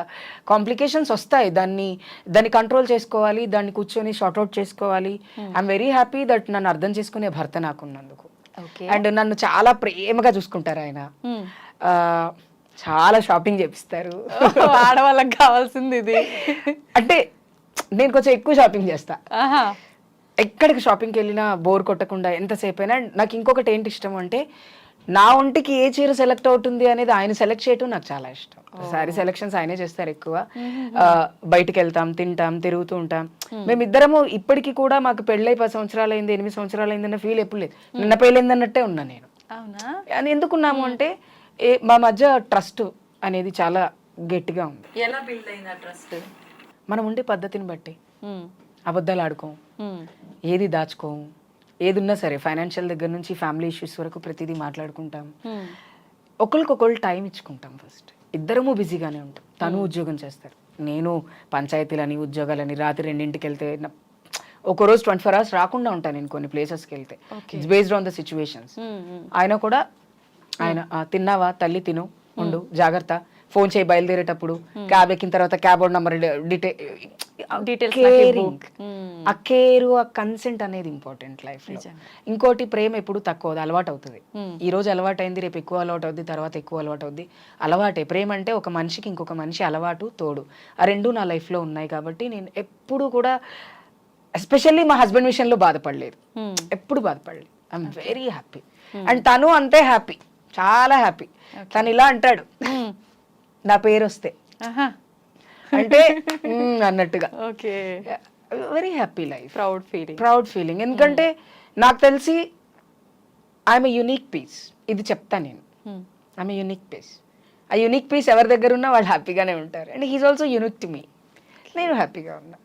కాంప్లికేషన్స్ వస్తాయి. దాన్ని కంట్రోల్ చేసుకోవాలి, దాన్ని కూర్చొని షార్ట్అవుట్ చేసుకోవాలి. ఐఎమ్ వెరీ హ్యాపీ దట్ నన్ను అర్థం చేసుకునే భర్త నాకున్నందుకు. అండ్ నన్ను చాలా ప్రేమగా చూసుకుంటారు ఆయన. చాలా షాపింగ్ చేపిస్తారు. ఆడవాళ్ళకి కావాల్సింది ఇది. అంటే నేను కొంచెం ఎక్కువ షాపింగ్ చేస్తా. ఎక్కడికి షాపింగ్కి వెళ్ళినా బోర్ కొట్టకుండా ఎంతసేపు అయినా. నాకు ఇంకొకటి ఏంటి ఇష్టం అంటే, నా ఒంటికి ఏ చీర సెలెక్ట్ అవుతుంది అనేది ఆయన సెలెక్ట్ చేయటం నాకు చాలా ఇష్టం. శారీ సెలెక్షన్స్ ఆయనే చేస్తారు ఎక్కువ. బయటికి వెళ్తాం, తింటాం, తిరుగుతూ ఉంటాం. మేమిద్దరము ఇప్పటికీ కూడా, మాకు పెళ్ళై 10 సంవత్సరాలు అయింది, 8 సంవత్సరాలు అయిందన్న ఫీల్ ఎప్పుడు లేదు. నిన్న పెళ్ళైంది అన్నట్టే ఉన్నా నేను. అది ఎందుకున్నాము అంటే, మా మధ్య ట్రస్ట్ అనేది చాలా గట్టిగా ఉంది. ఎలా బిల్డ్ అయింది ట్రస్ట్? మనం ఉండే పద్ధతిని బట్టి. అబద్ధాలు ఆడుకోం, ఏది దాచుకోము, ఏది ఉన్నా సరే ఫైనాన్షియల్ దగ్గర నుంచి ఫ్యామిలీ ఇష్యూస్ వరకు ప్రతిదీ మాట్లాడుకుంటాం. ఒకరికొకళ్ళు టైం ఇచ్చుకుంటాం. ఫస్ట్ ఇద్దరము బిజీగానే ఉంటాం. తను ఉద్యోగం చేస్తారు, నేను పంచాయతీలని ఉద్యోగాలని. రాత్రి 2ంటికి వెళ్తే ఒకరోజు 24 hours రాకుండా ఉంటాను నేను కొన్ని ప్లేసెస్కి వెళ్తే. It's based on the situations. ఆయన కూడా తిన్నావా తల్లి, తిను, ఉండు, జాగ్రత్త, ఫోన్ చేయి బయలుదేరేటప్పుడు, క్యాబ్ ఎక్కిన తర్వాత క్యాబ్ నెంబర్ డీటెయిల్స్. ఆ కేరు, ఆ కన్సెంట్ అనేది ఇంపార్టెంట్ లైఫ్ లో. ఇంకోటి, ప్రేమ ఎప్పుడు తక్కువ, అలవాటు అవుతుంది. ఈ రోజు అలవాటు అయింది, రేపు ఎక్కువ అలవాటు అవుద్ది, తర్వాత ఎక్కువ అలవాటు అవుద్ది. అలవాటే ప్రేమ అంటే. ఒక మనిషికి ఇంకొక మనిషి అలవాటు, తోడు, ఆ రెండు నా లైఫ్ లో ఉన్నాయి. కాబట్టి నేను ఎప్పుడు కూడా, ఎస్పెషల్లీ మా హస్బెండ్ విషయంలో బాధపడలేదు, ఎప్పుడు బాధపడలేదు. I'm very happy. అండ్ తను అంతే హ్యాపీ, చాలా హ్యాపీ. తను ఇలా అంటాడు, నా పేరు వస్తే అంటే అన్నట్టుగా. Very happy life, proud feeling. ఎందుకంటే నాకు తెలిసి ఐఎమ్ ఎ యూనిక్ పీస్. ఇది చెప్తా నేను, ఐఎమ్ ఎ యూనిక్ పీస్. ఆ యూనిక్ పీస్ ఎవరి దగ్గర ఉన్నా వాళ్ళు హ్యాపీగానే ఉంటారు. And he's also unique to me. నేను హ్యాపీగా ఉన్నా.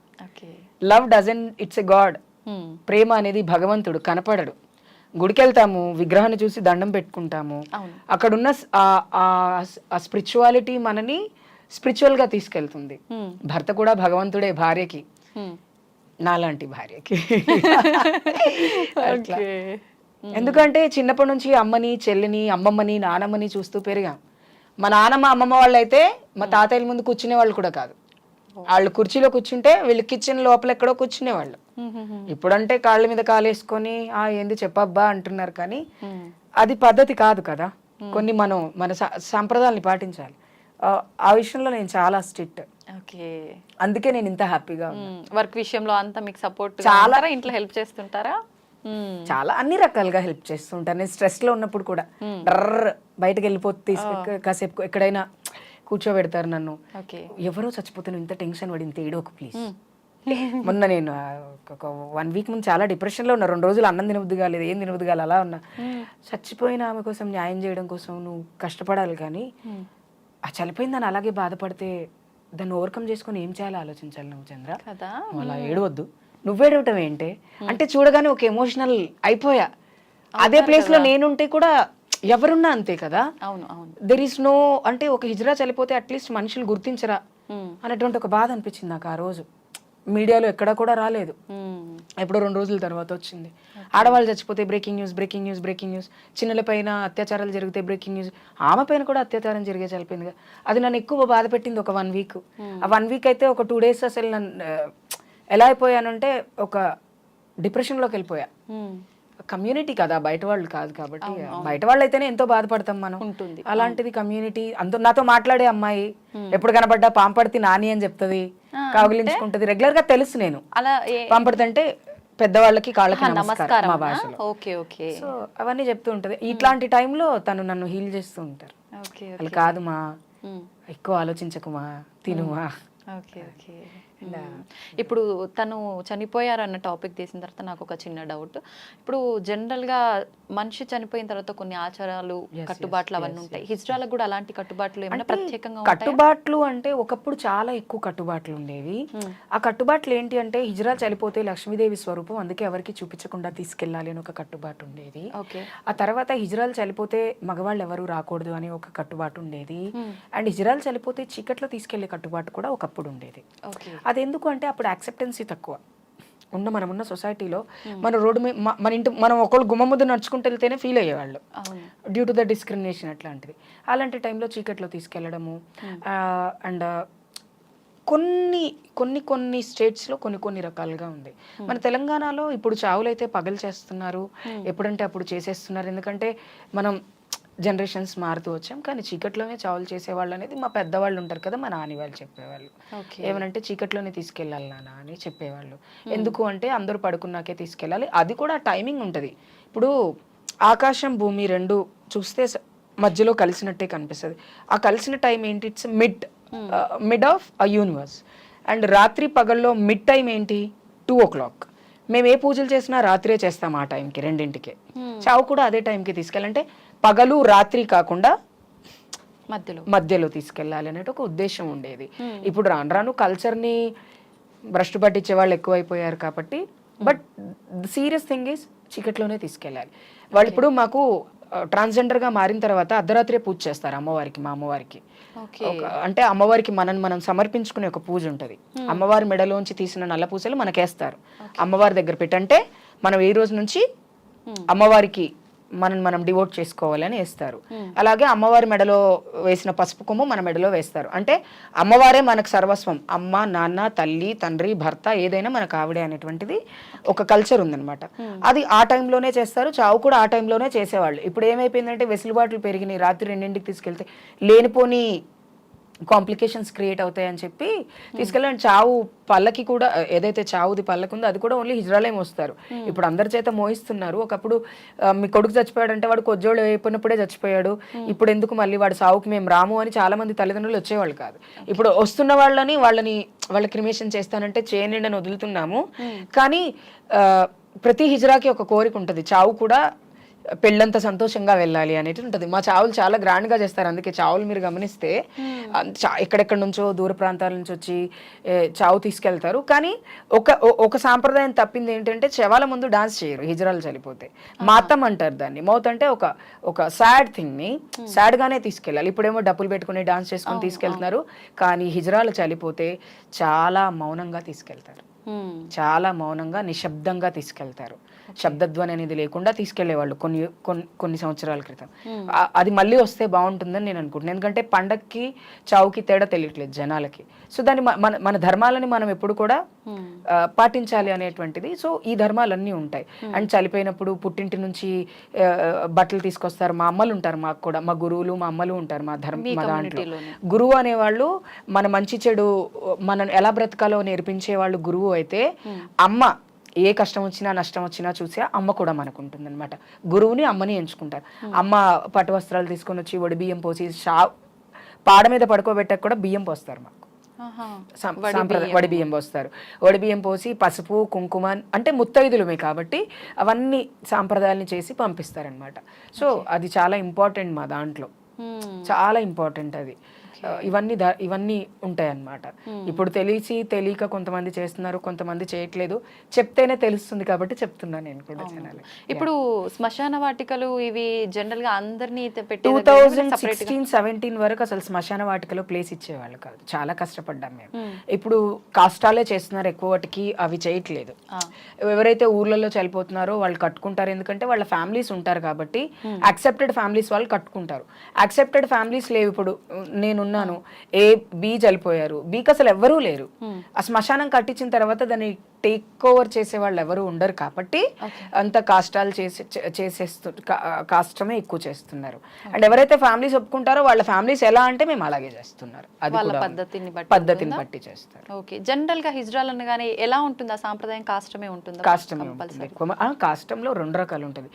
Love doesn't, it's a god. ప్రేమ అనేది భగవంతుడు, కనపడడు. గుడికి వెళ్తాము, విగ్రహాన్ని చూసి దండం పెట్టుకుంటాము. అక్కడున్న ఆ స్పిరిచువాలిటీ మనని స్పిరిచువల్ గా తీసుకెళ్తుంది. భర్త కూడా భగవంతుడే భార్యకి, నాలాంటి భార్యకి. ఎందుకంటే చిన్నప్పటి నుంచి అమ్మని, చెల్లిని, అమ్మమ్మని, నానమ్మని చూస్తూ పెరిగాం. మా నానమ్మ, అమ్మమ్మ వాళ్ళు అయితే మా తాతయ్యల ముందు కూర్చునే వాళ్ళు కూడా కాదు. వాళ్ళు కుర్చీలో కూర్చుంటే వీళ్ళు కిచెన్ లోపల ఎక్కడో కూర్చునేవాళ్ళు. ఇప్పుడంటే కాళ్ళ మీద కాలేసుకొని ఏంది చెప్పబ్బా అంటున్నారు. కానీ అది పద్ధతి కాదు కదా. కొన్ని మన సంప్రదాయాన్ని పాటించాలి. ఆ విషయంలో నేను చాలా స్ట్రిక్ట్. అందుకే నేను ఇంత హ్యాపీగా. వర్క్ విషయంలో అంతా మీకు సపోర్ట్ చాలా, ఇంట్లో హెల్ప్ చేస్తుంటారా? చాలా అన్ని రకాలుగా హెల్ప్ చేస్తుంటాను. నేను స్ట్రెస్ లో ఉన్నప్పుడు కూడా బయటకు వెళ్ళిపోతే కాసేపు ఎక్కడైనా కూర్చోబెడతారు నన్ను. ఎవరో చచ్చిపోతే ఇంత టెన్షన్ పడి ఇంత ఏడోకు ప్లీజ్. మొన్న నేను ఒక 1 week ముందు చాలా డిప్రెషన్లో ఉన్నా. 2 రోజులు అన్నం తినబుద్ధి కాలేదు, ఏం తినబుద్ధి కాలేదు, అలా ఉన్నా. చచ్చిపోయిన ఆమె కోసం న్యాయం చేయడం కోసం నువ్వు కష్టపడాలి. కానీ ఆ చనిపోయిందని అలాగే బాధపడితే దాన్ని ఓవర్కమ్ చేసుకొని ఏం చేయాలో ఆలోచించాలి నువ్వు చంద్ర. అలా ఏడవద్దు. నువ్వేడవటం ఏంటి అంటే చూడగానే ఒక ఎమోషనల్ అయిపోయా. అదే ప్లేస్ లో నేనుంటే కూడా ఎవరున్నా అంతే కదా. దెర్ ఈస్ నో, అంటే ఒక హిజ్రా చనిపోతే అట్లీస్ట్ మనుషులు గుర్తించరా అనేటువంటి ఒక బాధ అనిపించింది నాకు ఆ రోజు. మీడియాలో ఎక్కడా కూడా రాలేదు, ఎప్పుడో 2 రోజుల తర్వాత వచ్చింది. ఆడవాళ్ళు చచ్చిపోతే breaking news, breaking news, breaking news. చిన్నల పైన అత్యాచారాలు జరిగితే బ్రేకింగ్ న్యూస్. ఆమె పైన కూడా అత్యాచారం జరిగే చనిపోయింది. అది నన్ను ఎక్కువ బాధ పెట్టింది ఒక 1 week. ఆ 1 week అయితే ఒక 2 days అసలు నన్ను ఎలా అయిపోయానంటే ఒక డిప్రెషన్లోకి వెళ్ళిపోయా. కమ్యూనిటీ కదా, బయట వాళ్ళు కాదు కాబట్టి. బయట వాళ్ళు అయితేనే ఎంతో బాధపడతాం మనం. ఉంటుంది. అలాంటిది కమ్యూనిటీ. నాతో మాట్లాడే అమ్మాయి ఎప్పుడు కనబడ్డా పాంపడితే నాని అని చెప్తుంది, కౌగిలించుకుంటది. రెగ్యులర్ గా తెలుసు నేను. అలా పాంపడితే పెద్దవాళ్ళకి కాళ్ళకి నమస్కారం మా భాషలో. Okay okay. సో అవన్నీ చెప్తూ ఉంటది. ఇట్లాంటి టైంలో తను నన్ను హీల్ చేస్తూ ఉంటారు. ఓకే వాళ్ళు కాదుమా, ఎక్కువ ఆలోచించకుమా, తినుమా. Okay okay. ఇప్పుడు తను చనిపోయారన్న టాపిక్ తీసిన తర్వాత నాకు ఒక చిన్న డౌట్. ఇప్పుడు జనరల్గా మనిషి చనిపోయిన తర్వాత కొన్ని ఆచారాలు, కట్టుబాట్లు అవన్నీ ఉంటాయి. హిజ్రాలకు కూడా అలాంటి కట్టుబాట్లు ఏమైనా ప్రత్యేకంగా ఉంటాయా? కట్టుబాట్లు అంటే ఒకప్పుడు చాలా ఎక్కువ కట్టుబాట్లు ఉండేవి. ఆ కట్టుబాట్లు ఏంటి అంటే, హిజ్రా చనిపోతే లక్ష్మీదేవి స్వరూపం, అందుకే ఎవరికి చూపించకుండా తీసుకెళ్ళాలి అని ఒక కట్టుబాటు ఉండేది. ఓకే. ఆ తర్వాత హిజ్రాలు చనిపోతే మగవాళ్ళు ఎవరు రాకూడదు అని ఒక కట్టుబాటు ఉండేది. అండ్ హిజ్రాలు చనిపోతే చీకట్లో తీసుకెళ్లే కట్టుబాటు కూడా ఒకప్పుడు ఉండేది. ఓకే. అది ఎందుకు అంటే అప్పుడు యాక్సెప్టెన్సీ తక్కువ మనమున్న సొసైటీలో. మన రోడ్డు మీద మన ఇంటి మనం ఒకళ్ళు గుమ్మ ముద్ద నడుచుకుంటూ వెళ్తేనే ఫీల్ అయ్యేవాళ్ళు, డ్యూ టు ద డిస్క్రిమినేషన్ అట్లాంటిది. అలాంటి టైంలో చీకట్లో తీసుకెళ్లడము. అండ్ కొన్ని స్టేట్స్లో కొన్ని రకాలుగా ఉంది. మన తెలంగాణలో ఇప్పుడు చావులు అయితే పగలు చేస్తున్నారు, ఎప్పుడంటే అప్పుడు చేసేస్తున్నారు. ఎందుకంటే మనం జనరేషన్స్ మారుతూ వచ్చాం. కానీ చీకట్లోనే చావులు చేసేవాళ్ళు అనేది మా పెద్దవాళ్ళు ఉంటారు కదా, మా నాని వాళ్ళు చెప్పేవాళ్ళు. ఏమనంటే చీకట్లోనే తీసుకెళ్ళాలి నాన్న అని చెప్పేవాళ్ళు. ఎందుకు అంటే అందరూ పడుకున్నాకే తీసుకెళ్ళాలి. అది కూడా టైమింగ్ ఉంటుంది. ఇప్పుడు ఆకాశం భూమి రెండు చూస్తే మధ్యలో కలిసినట్టే కనిపిస్తుంది. ఆ కలిసిన టైం ఏంటి? It's mid of a universe. And రాత్రి పగల్లో మిడ్ టైం ఏంటి? 2 o'clock. మేము ఏ పూజలు చేసినా రాత్రే చేస్తాం ఆ టైంకి, 2ంటికే. చావు కూడా అదే టైంకి తీసుకెళ్ళాలంటే పగలు రాత్రి కాకుండా మధ్యలో తీసుకెళ్ళాలి అనేది ఒక ఉద్దేశం ఉండేది. ఇప్పుడు రాను రాను కల్చర్ని భ్రష్టు పట్టించే వాళ్ళు ఎక్కువైపోయారు కాబట్టి. బట్ సీరియస్ థింగ్ ఈస్ చీకట్లోనే తీసుకెళ్ళాలి. వాళ్ళు ఇప్పుడు మాకు ట్రాన్స్జెండర్గా మారిన తర్వాత అర్ధరాత్రే పూజ చేస్తారు అమ్మవారికి, మా అమ్మవారికి. అంటే అమ్మవారికి మనం సమర్పించుకునే ఒక పూజ ఉంటుంది. అమ్మవారి మెడలోంచి తీసిన నల్ల పూసలు మనకేస్తారు, అమ్మవారి దగ్గర పెట్టంటే మనం ఈ రోజు నుంచి అమ్మవారికి మనం డివోట్ చేసుకోవాలని వేస్తారు. అలాగే అమ్మవారి మెడలో వేసిన పసుపు కొమ్ము మన మెడలో వేస్తారు. అంటే అమ్మవారే మనకు సర్వస్వం. అమ్మ, నాన్న, తల్లి, తండ్రి, భర్త ఏదైనా మనకు ఆవిడే అనేటువంటిది ఒక కల్చర్ ఉందన్నమాట. అది ఆ టైంలోనే చేస్తారు. చావు కూడా ఆ టైంలోనే చేసేవాళ్ళు. ఇప్పుడు ఏమైపోయిందంటే వెసులుబాట్లు పెరిగినాయి. రాత్రి 2ంటికి తీసుకెళ్తే లేనిపోని కాంప్లికేషన్స్ క్రియేట్ అవుతాయని చెప్పి తీసుకెళ్ళండి. చావు పల్లకి కూడా, ఏదైతే చావుది పల్లకి ఉందో అది కూడా ఓన్లీ హిజ్రాలే మోస్తారు. ఇప్పుడు అందరి చేత మోయిస్తున్నారు. ఒకప్పుడు మీ కొడుకు చచ్చిపోయాడంటే వాడు కొజ్జోళ్ళు అయిపోయినప్పుడే చచ్చిపోయాడు, ఇప్పుడు ఎందుకు మళ్ళీ వాడు సావుకి మేము రాము అని చాలా మంది తల్లిదండ్రులు వచ్చేవాళ్ళు కాదు. ఇప్పుడు వస్తున్న వాళ్ళ క్రిమేషన్ చేస్తానంటే చేయనండి అని వదులుతున్నాము. కానీ ప్రతి హిజ్రాకి ఒక కోరిక ఉంటుంది, చావు కూడా పెళ్ళంత సంతోషంగా వెళ్ళాలి అనేది ఉంటుంది. మా చావులు చాలా గ్రాండ్గా చేస్తారు. అందుకే చావులు మీరు గమనిస్తే ఎక్కడెక్కడి నుంచో దూర ప్రాంతాల నుంచి వచ్చి చావు తీసుకెళ్తారు. కానీ ఒక సాంప్రదాయం తప్పింది ఏంటంటే శవాల ముందు డాన్స్ చేయరు హిజ్రాలు చనిపోతే. మాతం అంటారు దాన్ని. మౌత్ అంటే ఒక సాడ్ థింగ్ని సాడ్గానే తీసుకెళ్ళాలి. ఇప్పుడేమో డబ్బులు పెట్టుకుని డాన్స్ చేసుకుని తీసుకెళ్తున్నారు. కానీ హిజ్రాలు చనిపోతే చాలా మౌనంగా తీసుకెళ్తారు, చాలా మౌనంగా నిశ్శబ్దంగా తీసుకెళ్తారు. శబ్దధ్వని అనేది లేకుండా తీసుకెళ్లేవాళ్ళు కొన్ని సంవత్సరాల క్రితం. అది మళ్ళీ వస్తే బాగుంటుందని నేను అనుకుంటున్నాను. ఎందుకంటే పండక్కి చావుకి తేడా తెలియట్లేదు జనాలకి. సో దాన్ని మన ధర్మాలని మనం ఎప్పుడు కూడా పాటించాలి అనేటువంటిది. సో ఈ ధర్మాలన్నీ ఉంటాయి. అండ్ చనిపోయినప్పుడు పుట్టింటి నుంచి బట్టలు తీసుకొస్తారు. మా అమ్మలు ఉంటారు, మాకు కూడా మా గురువులు మా అమ్మలు ఉంటారు మా దాంట్లో. గురువు అనేవాళ్ళు మన మంచి చెడు మనం ఎలా బ్రతకాలో నేర్పించే వాళ్ళు గురువు అయితే, అమ్మ ఏ కష్టం వచ్చినా నష్టం వచ్చినా చూసి అమ్మ కూడా మనకు ఉంటుంది అనమాట. గురువుని అమ్మని ఎంచుకుంటారు. అమ్మ పట్టు వస్త్రాలు తీసుకొని వచ్చి వడి బియ్యం పోసి పాడ మీద పడుకోబెట్టక కూడా బియ్యం పోస్తారు మాకు. వడి బియ్యం పోస్తారు. వడి బియ్యం పోసి పసుపు కుంకుమ అంటే ముత్తైదులమే కాబట్టి అవన్నీ సాంప్రదాయాలని చేసి పంపిస్తారనమాట. సో అది చాలా ఇంపార్టెంట్ మా దాంట్లో, చాలా ఇంపార్టెంట్ అది. ఇవన్నీ ఉంటాయి అన్నమాట. ఇప్పుడు తెలియక కొంతమంది చేస్తున్నారు, కొంతమంది చేయట్లేదు. చెప్తేనే తెలుస్తుంది కాబట్టి చెప్తున్నా నేను కూడా. ఇప్పుడు శ్మశాన వాటికలు ఇవి జనరల్ గా అందరినీ 2016-17 వరకు అసలు శ్మశాన వాటికలో ప్లేస్ ఇచ్చేవాళ్ళు కాదు. చాలా కష్టపడ్డాం మేము. ఇప్పుడు కాష్టాలే చేస్తున్నారు ఎక్కువ, వాటికి అవి చేయట్లేదు. ఎవరైతే ఊర్లలో చనిపోతున్నారో వాళ్ళు కట్టుకుంటారు, ఎందుకంటే వాళ్ళ ఫ్యామిలీస్ ఉంటారు కాబట్టి. యాక్సెప్టెడ్ ఫ్యామిలీస్ వాళ్ళు కట్టుకుంటారు. యాక్సెప్టెడ్ ఫ్యామిలీస్ లేవు. ఇప్పుడు నేను నేనున్నాను, ఏ బి చనిపోయారు, బీకి అసలు ఎవ్వరూ లేరు. ఆ శ్మశానం కట్టించిన తర్వాత దాన్ని టేక్ ఓవర్ చేసే వాళ్ళు ఎవరు ఉండరు కాబట్టి అంత కాష్టాలు కాష్టమే ఎక్కువ చేస్తున్నారు. అండ్ ఎవరైతే ఫ్యామిలీస్ ఒప్పుకుంటారో వాళ్ళ ఫ్యామిలీస్ ఎలా అంటే మేము అలాగే చేస్తున్నారు. అది కూడా పద్ధతిని బట్టి చేస్తారు. ఓకే, జనరల్ గా హిజ్రాలు అనగానే ఎలా ఉంటుంది ఆ సాంప్రదాయం? కాష్టమే ఉంటుంది. కాష్టమే ఉంటుంది ఎక్కువ. కాష్టంలో 2 రకాలు ఉంటుంది.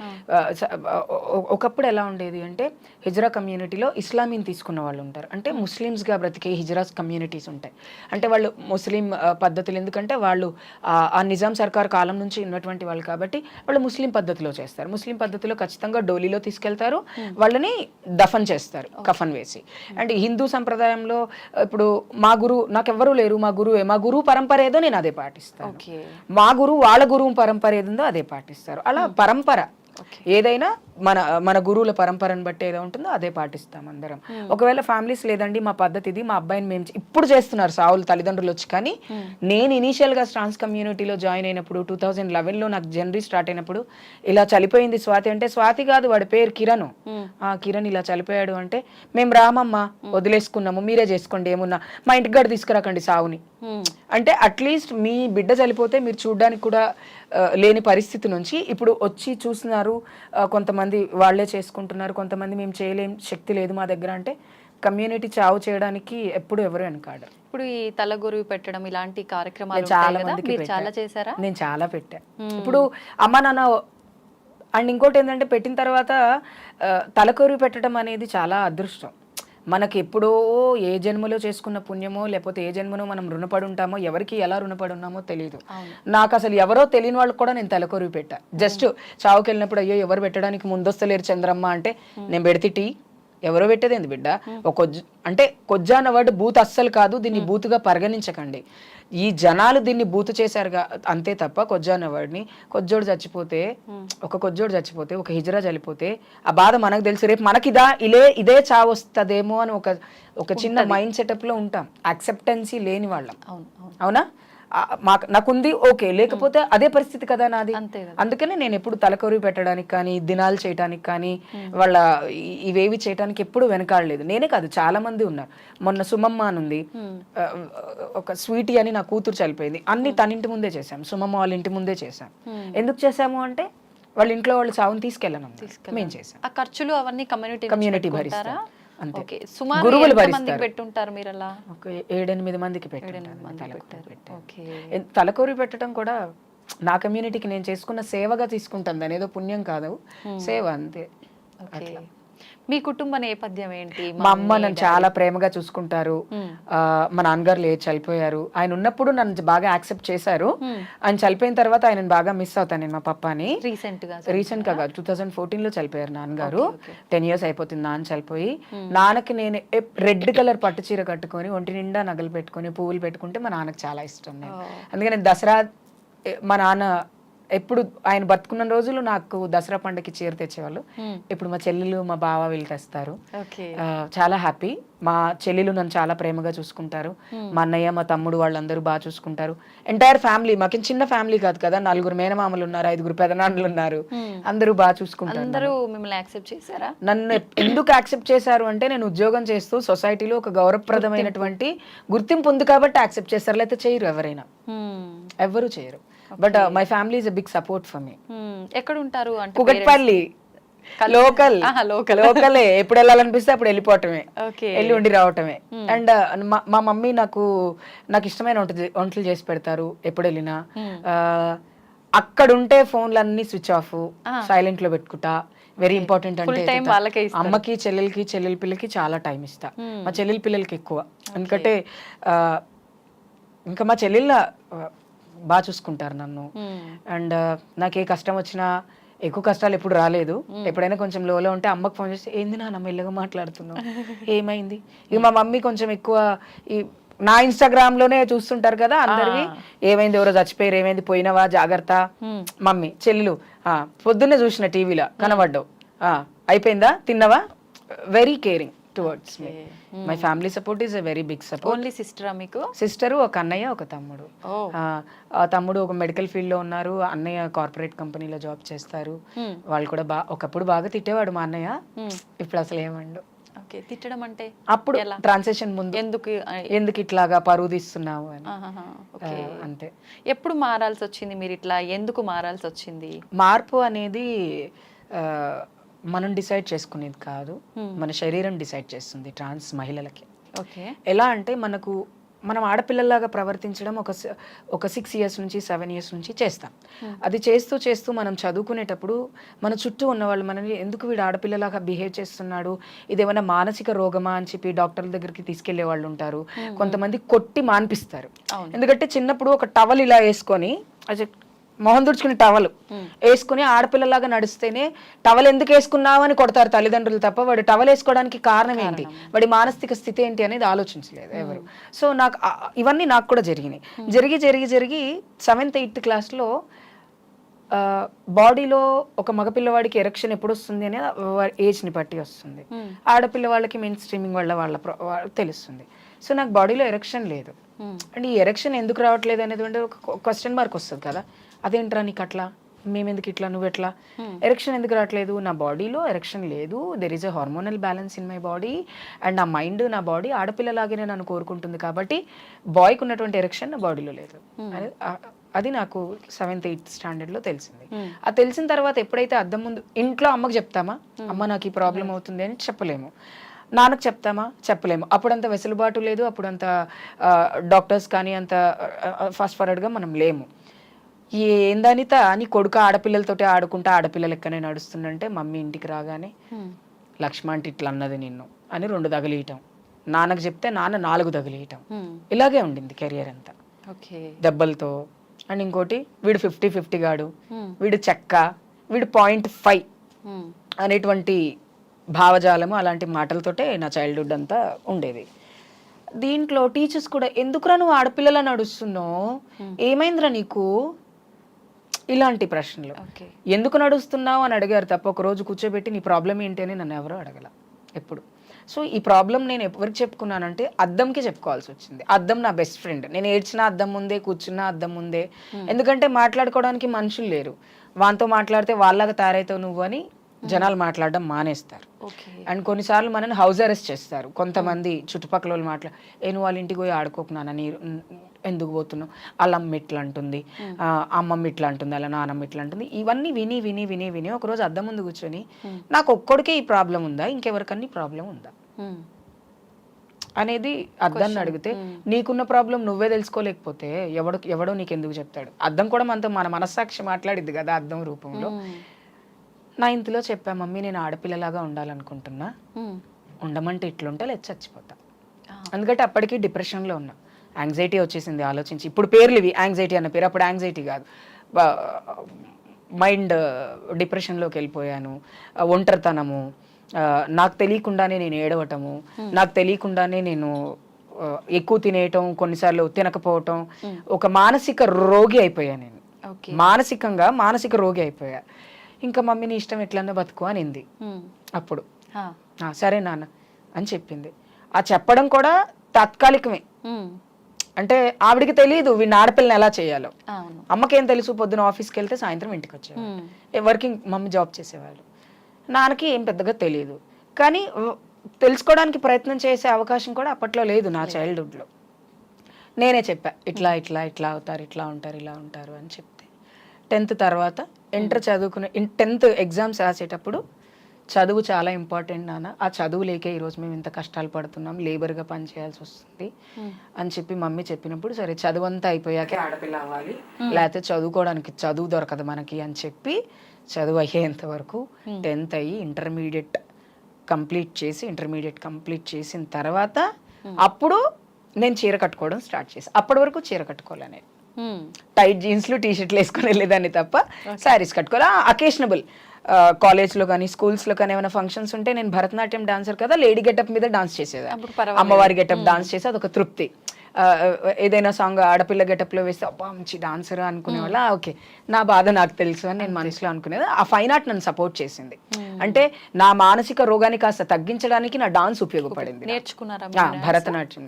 ఒకప్పుడు ఎలా ఉండేది అంటే హిజ్రా కమ్యూనిటీలో ఇస్లామీని తీసుకున్న వాళ్ళు ఉంటారు, అంటే ముస్లిమ్స్ గా బ్రతికే హిజ్రా కమ్యూనిటీస్ ఉంటాయి. అంటే వాళ్ళు ముస్లిం పద్ధతులు, ఎందుకంటే వాళ్ళు ఆ నిజాం సర్కార్ కాలం నుంచి ఉన్నటువంటి వాళ్ళు కాబట్టి వాళ్ళు ముస్లిం పద్ధతిలో చేస్తారు. ముస్లిం పద్ధతిలో ఖచ్చితంగా డోలీలో తీసుకెళ్తారు, వాళ్ళని దఫన్ చేస్తారు కఫన్ వేసి. అండ్ హిందూ సంప్రదాయంలో ఇప్పుడు మా గురువు నాకెవ్వరూ లేరు, మా గురువు పరంపర ఏదో నేను అదే పాటిస్తాను, మా గురువు వాళ్ళ గురువు పరంపర ఏదో అదే పాటిస్తారు. అలా పరంపర ఏదైనా మన గురువుల పరంపరను బట్టి ఏదో ఉంటుందో అదే పాటిస్తాం అందరం. ఒకవేళ ఫ్యామిలీస్ లేదండి మా పద్ధతి ఇది, మా అబ్బాయిని మేము ఇప్పుడు చేస్తున్నారు సావులు తల్లిదండ్రులు వచ్చి, కానీ నేను ఇనీషియల్ గా ట్రాన్స్ కమ్యూనిటీలో జాయిన్ అయినప్పుడు 2011లో నాకు జనవరి స్టార్ట్ అయినప్పుడు ఇలా చనిపోయింది స్వాతి అంటే, స్వాతి కాదు వాడి పేరు కిరణ్, కిరణ్ ఇలా చనిపోయాడు అంటే మేము రామమ్మ వదిలేసుకున్నాము, మీరే చేసుకోండి ఏమున్నా, మా ఇంటికి గడ తీసుకురాకండి సావుని అంటే, అట్లీస్ట్ మీ బిడ్డ చనిపోతే మీరు చూడడానికి కూడా లేని పరిస్థితి నుంచి ఇప్పుడు వచ్చి చూస్తున్నారు. కొంతమంది వాళ్ళే చేసుకుంటున్నారు, కొంతమంది మేము చేయలేం, శక్తి లేదు మా దగ్గర అంటే కమ్యూనిటీ చావు చేయడానికి ఎప్పుడు ఎవరు వెనకాడరు. ఇప్పుడు ఈ తలగొరువు పెట్టడం ఇలాంటి కార్యక్రమాలు చాలా మందికి చాలా చేశారా? నేను చాలా పెట్టా. ఇప్పుడు అమ్మ నాన్న అండ్ ఇంకోటి ఏంటంటే పెట్టిన తర్వాత తలకొరువు పెట్టడం అనేది చాలా అదృష్టం. మనకి ఎప్పుడో ఏ జన్మలో చేసుకున్న పుణ్యమో లేకపోతే ఏ జన్మనో మనం రుణపడి ఉంటామో, ఎవరికి ఎలా రుణపడి ఉన్నామో తెలియదు. నాకు అసలు ఎవరో తెలియని వాళ్ళకి కూడా నేను తలకొరివి పెట్టా. జస్ట్ చావుకి వెళ్ళినప్పుడు అయ్యో ఎవరు పెట్టడానికి ముందొస్తలేరు చంద్రమ్మ అంటే నేను పెడితే టీ ఎవరో పెట్టేదేంది బిడ్డ, అంటే కొజ్జా అన్న వర్డ్ బూత్ అస్సలు కాదు, దీన్ని బూతుగా పరిగణించకండి. ఈ జనాలు దీన్ని బూతు చేశారుగా అంతే తప్ప కొజ్జా అన్న వర్డ్ని, కొజ్జోడు చచ్చిపోతే ఒక హిజ్రా చనిపోతే ఆ బాధ మనకు తెలుసు, రేపు మనకి ఇదే చావు వస్తుందేమో అని ఒక చిన్న మైండ్ సెటప్ లో ఉంటాం, యాక్సెప్టెన్సీ లేని వాళ్ళం. అవునా? నాకుంది ఓకే, లేకపోతే అదే పరిస్థితి కదా నాది. అందుకనే నేను ఎప్పుడు తలకొరివి పెట్టడానికి కానీ దినాలు చేయడానికి కానీ వాళ్ళ ఇవేవి చేయడానికి ఎప్పుడు వెనకాడలేదు. నేనే కాదు చాలా మంది ఉన్నారు. మొన్న సుమమ్మ అని ఉంది, ఒక స్వీటీ అని నా కూతురు చనిపోయింది, అన్ని తన ఇంటి ముందే చేశాం, సుమమ్మ వాళ్ళ ఇంటి ముందే చేశాం. ఎందుకు చేశాము అంటే వాళ్ళ ఇంట్లో వాళ్ళు చావుని తీసుకెళ్ళను మేము చేసాం. ఆ ఖర్చులు అవన్నీ కమ్యూనిటీ భరిస్తారా? అంతే. గురువులు పెట్టుంటారు మీరు అలా? ఒక 7-8 మందికి పెట్టారు. తలకొరి పెట్టడం కూడా నా కమ్యూనిటీకి నేను చేసుకున్న సేవగా తీసుకుంటాను, దాని ఏదో పుణ్యం కాదు, సేవ అంతే. మీ కుటుంబ నేపథ్యం ఏంటి? మా అమ్మ నన్ను చాలా ప్రేమగా చూసుకుంటారు. మా నాన్నగారు చనిపోయారు, ఆయన ఉన్నప్పుడు నన్ను బాగా యాక్సెప్ట్ చేశారు. ఆయన చనిపోయిన తర్వాత ఆయన బాగా మిస్ అవుతాను నేను, మా పప్పాని. రీసెంట్ గా 2014లో చనిపోయారు నాన్నగారు. 10 years అయిపోతుంది నాన్న చనిపోయి. నాన్నకి నేను రెడ్ కలర్ పట్టు చీర కట్టుకొని ఒంటి నిండా నగలు పెట్టుకొని పువ్వులు పెట్టుకుంటే మా నాన్నకి చాలా ఇష్టం. అందుకని దసరా మా నాన్న ఎప్పుడు ఆయన బతుకున్న రోజులు నాకు దసరా పండుగకి చీర తెచ్చేవాళ్ళు. ఇప్పుడు మా చెల్లెలు మా బావ వీళ్ళు తెస్తారు. చాలా హ్యాపీ. మా చెల్లెలు నన్ను చాలా ప్రేమగా చూసుకుంటారు, మా అన్నయ్య మా తమ్ముడు వాళ్ళందరూ బాగా చూసుకుంటారు. ఎంటైర్ ఫ్యామిలీ, మాకు చిన్న ఫ్యామిలీ కాదు కదా, 4 మేనమామలు ఉన్నారు, 5 పెదనాన్నలు ఉన్నారు, అందరూ బాగా చూసుకుంటారు. నన్ను ఎందుకు యాక్సెప్ట్ చేశారు అంటే నేను ఉద్యోగం చేస్తూ సొసైటీలో ఒక గౌరవప్రదమైనటువంటి గుర్తింపు ఉంది కాబట్టి యాక్సెప్ట్ చేస్తారు, లేకపోతే చేయరు, ఎవరు చేయరు. But my family is a big support for me. ఎక్కడ ఉంటారు అంటే? కుకట్పల్లి, లోకలే. ఎప్పుడు వెళ్ళాలనిపిస్తే అప్పుడు వెళ్ళిపోవటమే, వెళ్ళి ఉండి రావటమే. అండ్ మా మమ్మీ నాకు ఇష్టమైన వంటలు చేసి పెడతారు ఎప్పుడు వెళ్ళినా. అక్కడ ఉంటే ఫోన్లన్నీ స్విచ్ ఆఫ్, సైలెంట్ లో పెట్టుకుంటా. వెరీ ఇంపార్టెంట్ అంటే అమ్మకి చెల్లెల పిల్లకి చాలా టైం ఇస్తా, మా చెల్లెల పిల్లలకి ఎక్కువ. ఎందుకంటే ఇంకా మా చెల్లెళ్ళ బాగా చూసుకుంటారు నన్ను. అండ్ నాకు ఏ కష్టం వచ్చినా, ఎక్కువ కష్టాలు ఎప్పుడు రాలేదు, ఎప్పుడైనా కొంచెం లోలో ఉంటే అమ్మకి ఫోన్ చేస్తే ఏంది నాన్న మెల్లగా మాట్లాడుతున్నావు, ఏమైంది. ఇక మా మమ్మీ కొంచెం ఎక్కువ నా ఇన్స్టాగ్రామ్ లోనే చూస్తుంటారు కదా అందరివి, ఏమైంది, ఎవరో చచ్చిపోయారు, ఏమైంది, పోయినవా, జాగ్రత్త. మమ్మీ చెల్లెలు పొద్దున్నే చూసిన టీవీలో కనబడ్డావు, అయిపోయిందా, తిన్నవా. Very caring towards me. My family support is a very big support. Only సిస్టరా మీకు? సిస్టరు, ఒక అన్నయ్య, ఒక తమ్ముడు. తమ్ముడు ఒక మెడికల్ ఫీల్డ్ లో ఉన్నారు, అన్నయ్య కార్పొరేట్ కంపెనీలో జాబ్ చేస్తారు. వాళ్ళు కూడా ఒకప్పుడు బాగా తిట్టేవాడు మా అన్నయ్య, ఇప్పుడు అసలు ఏమండు. ఓకే, తిట్టడం అంటే అప్పుడు ఎలా? ట్రాన్సాక్షన్ ముందు ఎందుకు ఇట్లాగా పరువు తీస్తున్నావు అని. ఓకే, అంతే. ఎప్పుడు మారాల్సి వచ్చింది మీరు ఇట్లా, ఎందుకు మారాల్సి వచ్చింది? మార్పు అనేది మనం డిసైడ్ చేసుకునేది కాదు, మన శరీరం డిసైడ్ చేస్తుంది ట్రాన్స్ మహిళలకి. ఓకే, ఎలా అంటే మనం ఆడపిల్లలాగా ప్రవర్తించడం ఒక 6 years నుంచి 7 years నుంచి చేస్తాం. అది చేస్తూ చేస్తూ మనం చదువుకునేటప్పుడు మన చుట్టూ ఉన్న వాళ్ళు మనని ఎందుకు వీడు ఆడపిల్లలాగా బిహేవ్ చేస్తున్నాడు, ఇదేమైనా మానసిక రోగమా అని చెప్పి డాక్టర్ల దగ్గరికి తీసుకెళ్లే వాళ్ళు ఉంటారు. కొంతమంది కొట్టి మాన్పిస్తారు. ఎందుకంటే చిన్నప్పుడు ఒక టవల్ ఇలా వేసుకొని మొహం తుడుచుకునే టవల్ వేసుకుని ఆడపిల్లలాగా నడిస్తేనే టవల్ ఎందుకు వేసుకున్నావు అని కొడతారు తల్లిదండ్రులు తప్ప వాడు టవల్ వేసుకోవడానికి కారణం ఏంటి, వాడి మానసిక స్థితి ఏంటి అనేది ఆలోచించలేదు ఎవరు. సో ఇవన్నీ నాకు కూడా జరిగి 7th 8th క్లాస్లో బాడీలో ఒక మగపిల్లవాడికి ఎరెక్షన్ ఎప్పుడు వస్తుంది అనేది ఏజ్ని బట్టి వస్తుంది, ఆడపిల్లవాళ్ళకి మెయిన్ స్ట్రీమింగ్ వాళ్ళ తెలుస్తుంది. సో నాకు బాడీలో ఎరెక్షన్ లేదు. అండ్ ఈ ఎరెక్షన్ ఎందుకు రావట్లేదు అనేది ఒక క్వశ్చన్ మార్క్ వస్తుంది కదా, అదేంట్రా నీకు అట్లా, మేమెందుకు ఇట్లా, నువ్వు ఎట్లా, ఎరెక్షన్ ఎందుకు రావట్లేదు, నా బాడీలో ఎరెక్షన్ లేదు, there is a hormonal balance in my body and నా మైండ్ నా బాడీ ఆడపిల్లలాగానే నన్ను కోరుకుంటుంది కాబట్టి బాయ్కి ఉన్నటువంటి ఎరెక్షన్ నా బాడీలో లేదు. అది నాకు 7th 8th స్టాండర్డ్లో తెలిసింది. అది తెలిసిన తర్వాత ఎప్పుడైతే అద్దం ముందు ఇంట్లో అమ్మకు చెప్తామా, అమ్మ నాకు ఈ ప్రాబ్లం అవుతుంది అని చెప్పలేము, నాన్నకు చెప్తామా చెప్పలేము, అప్పుడంత వెసులుబాటు లేదు, అప్పుడంత డాక్టర్స్ కానీ అంత ఫాస్ట్ ఫార్వర్డ్గా మనం లేము. ఏందనిత అని కొడుకు ఆడపిల్లలతోటి ఆడుకుంటా ఆడపిల్లలు ఎక్కనే నడుస్తుందంటే మమ్మీ ఇంటికి రాగానే లక్ష్మ అంటే ఇట్లా అన్నది నిన్ను అని 2 తగిలియటం, నాన్నకు చెప్తే నాన్న 4 తగిలియటం, ఇలాగే ఉండింది కెరియర్ అంతా దెబ్బలతో. అండ్ ఇంకోటి వీడు 50-50 గాడు, వీడు చెక్క, వీడు 0.5 అనేటువంటి భావజాలము అలాంటి మాటలతోటే నా చైల్డ్హుడ్ అంతా ఉండేది. దీంట్లో టీచర్స్ కూడా ఎందుకురా నువ్వు ఆడపిల్లలా నడుస్తున్నావు, ఏమైందిరా నీకు, ఇలాంటి ప్రశ్నలు. ఎందుకు నడుస్తున్నావు అని అడిగారు తప్ప ఒకరోజు కూర్చోబెట్టి నీ ప్రాబ్లం ఏంటి అని నన్ను ఎవరో అడగల ఎప్పుడు. సో ఈ ప్రాబ్లం నేను ఎవరికి చెప్పుకున్నానంటే అద్దంకి చెప్పుకోవాల్సి వచ్చింది. అద్దం నా బెస్ట్ ఫ్రెండ్, నేను ఏడ్చిన అద్దం ముందే, కూర్చున్న అద్దం ముందే, ఎందుకంటే మాట్లాడుకోవడానికి మనుషులు లేరు, వాంతో మాట్లాడితే వాళ్ళగా తయారవుతావు నువ్వు అని జనాలు మాట్లాడడం మానేస్తారు. అండ్ కొన్నిసార్లు మనని హౌస్ అరెస్ట్ చేస్తారు కొంతమంది చుట్టుపక్కల వాళ్ళు నువ్వు వాళ్ళ ఇంటికి పోయి ఆడుకోకున్నాను, నీ ఎందుకు పోతున్నావు, వాళ్ళ అమ్మ ఇట్లా అంటుంది, అమ్మమ్మ ఇట్లా అంటుంది, అలా నానమ్మ ఇట్లా అంటుంది, ఇవన్నీ విని విని విని విని ఒకరోజు అద్దం ముందు కూర్చొని నాకు ఒక్కడికే ఈ ప్రాబ్లం ఉందా, ఇంకెవరికన్నా ఈ ప్రాబ్లం ఉందా అనేది అద్దాన్ని అడిగితే నీకున్న ప్రాబ్లం నువ్వే తెలుసుకోలేకపోతే ఎవడో నీకు ఎందుకు చెప్తాడు. అద్దం కూడా మన మనస్సాక్షి మాట్లాడిద్ది కదా అద్దం రూపంలో. 9th చెప్పా, మమ్మీ నేను ఆడపిల్లలాగా ఉండాలనుకుంటున్నా, ఉండమంటే ఇట్లుంటే లేదు చచ్చిపోతా. ఎందుకంటే అప్పటికి డిప్రెషన్లో ఉన్నా, యాంగ్జైటీ వచ్చేసింది ఆలోచించి. ఇప్పుడు పేర్లు ఇవి యాంగ్జైటీ అన్న పేరు, అప్పుడు యాంగ్జైటీ కాదు, మైండ్ డిప్రెషన్లోకి వెళ్ళిపోయాను. ఒంటరితనము, నాకు తెలియకుండానే నేను ఏడవటము, నాకు తెలియకుండానే నేను ఎక్కువ తినేయటం, కొన్నిసార్లు తినకపోవటం, ఒక మానసిక రోగి అయిపోయా నేను. మానసిక రోగి అయిపోయా. ఇంకా మమ్మీని ఇష్టం ఎట్లన్నా బతుకు అనింది అప్పుడు. సరే నాన్న అని చెప్పింది. ఆ చెప్పడం కూడా తాత్కాలికమే, అంటే ఆవిడికి తెలియదు వీడిని ఆడపిల్లని ఎలా చేయాలో. అమ్మకేం తెలుసు, పొద్దున ఆఫీస్కి వెళ్తే సాయంత్రం ఇంటికి వచ్చేవాళ్ళు, వర్కింగ్ మమ్మీ జాబ్ చేసేవాళ్ళు. నాన్నకి ఏం పెద్దగా తెలియదు, కానీ తెలుసుకోవడానికి ప్రయత్నం చేసే అవకాశం కూడా అప్పట్లో లేదు నా చైల్డ్హుడ్లో. నేనే చెప్పా ఇట్లా ఇట్లా ఇట్లా అవుతారు, ఇట్లా ఉంటారు, ఇలా ఉంటారు అని చెప్తే 10th తర్వాత ఇంటర్ చదువుకునే 10th ఎగ్జామ్స్ రాసేటప్పుడు చదువు చాలా ఇంపార్టెంట్ నాన్న, ఆ చదువు లేకే ఈరోజు మేము ఇంత కష్టాలు పడుతున్నాం, లేబర్గా పని చేయాల్సి వస్తుంది అని చెప్పి మమ్మీ చెప్పినప్పుడు సరే చదువు అంతా అయిపోయాకే ఆడపిల్ల అవ్వాలి, లేకపోతే చదువుకోవడానికి చదువు దొరకదు మనకి అని చెప్పి చదువు అయ్యేంత వరకు 10th అయ్యి ఇంటర్మీడియట్ కంప్లీట్ చేసిన తర్వాత అప్పుడు నేను చీర కట్టుకోవడం స్టార్ట్ చేశాను. అప్పటి వరకు చీర కట్టుకోవాలనేది, టైట్ జీన్స్లు టీ-షర్ట్లు వేసుకొని వెళ్ళేదాన్ని తప్ప శారీస్ కట్టుకోవాలి. అకేషనబుల్ కాలేజ్లో కానీ స్కూల్స్లో కానీ ఏమైనా ఫంక్షన్స్ ఉంటే నేను భరతనాట్యం డాన్సర్ కదా, లేడీ గెటప్ మీద డాన్స్ చేసేదాన్ని, అమ్మవారి గెటప్ డాన్స్ చేసి అదొక తృప్తి. ఏదైనా సాంగ్ ఆడపిల్ల గెటప్లో వేస్తే అబ్బా మంచి డాన్సర్ అనుకునే వాళ్ళ, ఓకే నా బాధ నాకు తెలుసు అని నేను మనసులో అనుకునేది. ఆ ఫైన్ ఆర్ట్ నన్ను సపోర్ట్ చేసింది, అంటే నా మానసిక రోగాన్ని కాస్త తగ్గించడానికి నా డాన్స్ ఉపయోగపడింది. భరతనాట్యం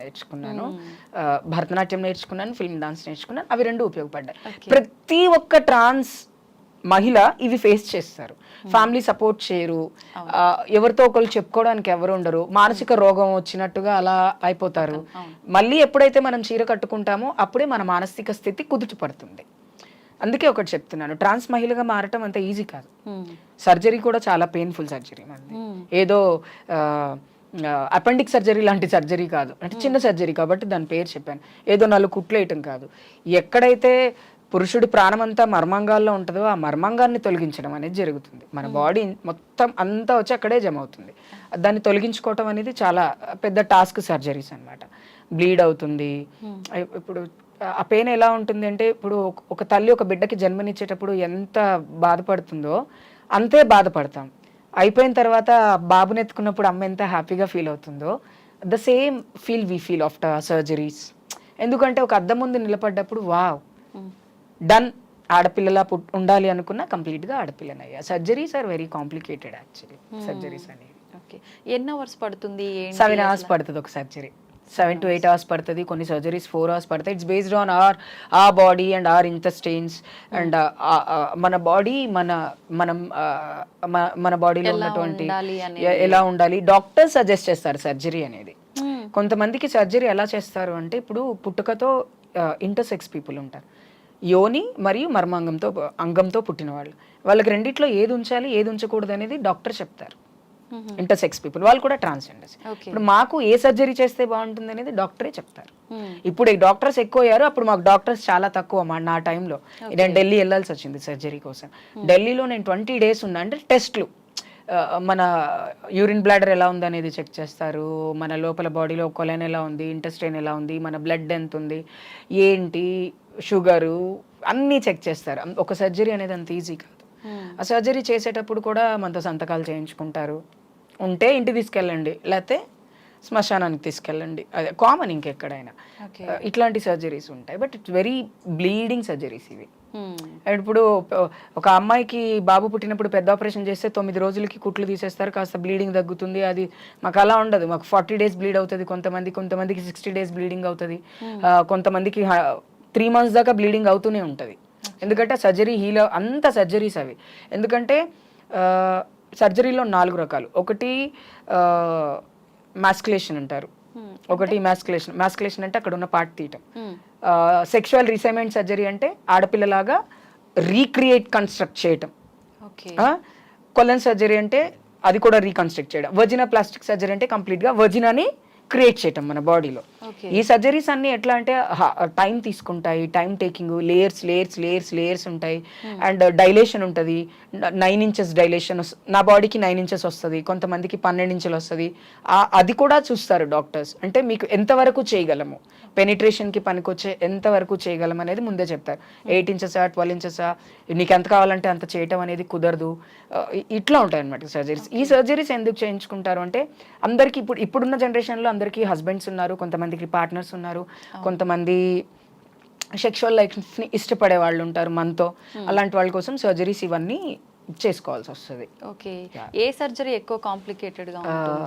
నేర్చుకున్నాను, ఫిల్మ్ డాన్స్ నేర్చుకున్నాను, అవి రెండు ఉపయోగపడ్డాయి. ప్రతి ఒక్క ట్రాన్స్ మహిళ ఇవి ఫేస్ చేస్తారు. ఫ్యామిలీ సపోర్ట్ చేయరు, ఎవరితో ఒకరు చెప్పుకోవడానికి ఎవరు ఉండరు, మానసిక రోగం వచ్చినట్టుగా అలా అయిపోతారు. మళ్ళీ ఎప్పుడైతే మనం చీర కట్టుకుంటామో అప్పుడే మన మానసిక స్థితి కుదుట పడుతుంది. అందుకే ఒకటి చెప్తున్నాను, ట్రాన్స్ మహిళగా మారటం అంత ఈజీ కాదు. సర్జరీ కూడా చాలా పెయిన్ఫుల్ సర్జరీ. ఏదో అపెండిక్ సర్జరీ లాంటి సర్జరీ కాదు, అంటే చిన్న సర్జరీ కాబట్టి దాని పేరు చెప్పాను. ఏదో 4 కుట్లు వేయటం కాదు. ఎక్కడైతే పురుషుడి ప్రాణం అంతా మర్మాంగాల్లో ఉంటుందో ఆ మర్మాంగాన్ని తొలగించడం అనేది జరుగుతుంది. మన బాడీ మొత్తం అంతా వచ్చి అక్కడే జమ అవుతుంది. దాన్ని తొలగించుకోవటం అనేది చాలా పెద్ద టాస్క్ సర్జరీస్ అన్నమాట. బ్లీడ్ అవుతుంది. ఇప్పుడు ఆ పెయిన్ ఎలా ఉంటుంది అంటే, ఇప్పుడు ఒక తల్లి ఒక బిడ్డకి జన్మనిచ్చేటప్పుడు ఎంత బాధపడుతుందో అంతే బాధపడతాం. అయిపోయిన తర్వాత బాబుని ఎత్తుకున్నప్పుడు అమ్మ ఎంత హ్యాపీగా ఫీల్ అవుతుందో the same feel we feel after surgeries. ఎందుకంటే ఒక అద్దం ముందు నిలబడ్డప్పుడు వావ్ డన్, ఆడపిల్లలా ఉండాలి అనుకున్నా కంప్లీట్గా ఆడపిల్లనయ్యా. Surgeries are very complicated actually. Surgeries అనేవి ఓకే, ఎన్ని అవర్స్ పడుతుంది? 7 hours పడుతుంది ఒక సర్జరీ. 7 to 8 hours పడుతుంది. కొన్ని సర్జరీస్ 4 hours పడతాయి. It's based on our body and our intestines and మన బాడీ మన బాడీలో ఉన్నటువంటి ఎలా ఉండాలి డాక్టర్ సజెస్ట్ చేస్తారు సర్జరీ అనేది. కొంతమందికి సర్జరీ ఎలా చేస్తారు అంటే, ఇప్పుడు పుట్టుకతో ఇంటర్సెక్స్ పీపుల్ ఉంటారు, యోని మరియు అంగంతో పుట్టిన వాళ్ళకి రెండిట్లో ఏది ఉంచాలి ఏది ఉంచకూడదు అనేది డాక్టర్ చెప్తారు. ఇంటర్సెక్స్ పీపుల్ వాళ్ళు కూడా ట్రాన్స్జెండర్స్. ఇప్పుడు మాకు ఏ సర్జరీ చేస్తే బాగుంటుంది అనేది డాక్టరే చెప్తారు. ఇప్పుడు ఈ డాక్టర్స్ ఎక్కువ అయ్యారు, అప్పుడు మాకు డాక్టర్స్ చాలా తక్కువ. నా టైంలో నేను ఢిల్లీ వెళ్ళాల్సి వచ్చింది సర్జరీ కోసం. ఢిల్లీలో నేను 20 days ఉన్నా. అంటే టెస్ట్లు, మన యూరిన్ బ్లాడర్ ఎలా ఉంది అనేది చెక్ చేస్తారు, మన లోపల బాడీలో కొలెన్ ఎలా ఉంది, ఇంటెస్టైన్ ఎలా ఉంది, మన బ్లడ్ ఎంత ఉంది, ఏంటి షుగరు అన్నీ చెక్ చేస్తారు. ఒక సర్జరీ అనేది అంత ఈజీ కాదు. ఆ సర్జరీ చేసేటప్పుడు కూడా మనతో సంతకాలు చేయించుకుంటారు. ఉంటే ఇంటికి తీసుకెళ్ళండి, లేకపోతే శ్మశానానికి తీసుకెళ్ళండి, అదే కామన్ ఇంకెక్కడైనా ఇట్లాంటి సర్జరీస్ ఉంటాయి. But it's very bleeding surgeries ఇవి. అండ్ ఇప్పుడు ఒక అమ్మాయికి బాబు పుట్టినప్పుడు పెద్ద ఆపరేషన్ చేస్తే 9 రోజులకి కుట్లు తీసేస్తారు, కాస్త బ్లీడింగ్ తగ్గుతుంది. అది మాకు అలా ఉండదు. మాకు 40 days బ్లీడ్ అవుతుంది, కొంతమందికి 60 days బ్లీడింగ్ అవుతుంది, కొంతమందికి 3 months దాకా బ్లీడింగ్ అవుతూనే ఉంటుంది. ఎందుకంటే సర్జరీ అంత సర్జరీస్ అవి. ఎందుకంటే సర్జరీలో 4 రకాలు. ఒకటి మాస్కులేషన్ అంటారు, ఒకటి మాస్కులేషన్ అంటే అక్కడ ఉన్న పార్ట్ తీయటం. సెక్షువల్ రీసైన్మెంట్ సర్జరీ అంటే ఆడపిల్లలాగా రీక్రియేట్ కన్స్ట్రక్ట్ చేయటం. కొలన్ సర్జరీ అంటే అది కూడా రీకన్స్ట్రక్ట్ చేయడం. వర్జినా ప్లాస్టిక్ సర్జరీ అంటే కంప్లీట్గా వర్జినాని క్రియేట్ చేయటం మన బాడీలో. ఈ సర్జరీస్ అన్ని ఎట్లా అంటే టైం తీసుకుంటాయి, టైం టేకింగ్, లేయర్స్ ఉంటాయి. అండ్ డైలేషన్ ఉంటుంది. 9 inches డైలేషన్, నా బాడీకి 9 inches వస్తుంది, కొంతమందికి 12 inches వస్తుంది. అది కూడా చూస్తారు డాక్టర్స్. అంటే మీకు ఎంతవరకు చేయగలము, పెనిట్రేషన్కి పనికొచ్చే ఎంతవరకు చేయగలం అనేది ముందే చెప్తారు. 8 inches 12 inches, నీకు ఎంత కావాలంటే అంత చేయటం అనేది కుదరదు. ఇట్లా ఉంటాయి అన్నమాట సర్జరీస్. ఈ సర్జరీస్ ఎందుకు చేయించుకుంటారు అంటే, అందరికీ ఇప్పుడున్న జనరేషన్లో అందరికీ హస్బెండ్స్ ఉన్నారు, కొంతమందికి పార్ట్నర్స్ ఉన్నారు, కొంతమంది సెక్షువల్ లైఫ్ని ఇష్టపడే వాళ్ళు ఉంటారు మనతో. అలాంటి వాళ్ళ కోసం సర్జరీస్ ఇవన్నీ చేసుకోవాల్సి వస్తుంది. ఓకే, ఏ సర్జరీ ఎక్కువ కాంప్లికేటెడ్గా ఉంటుంది?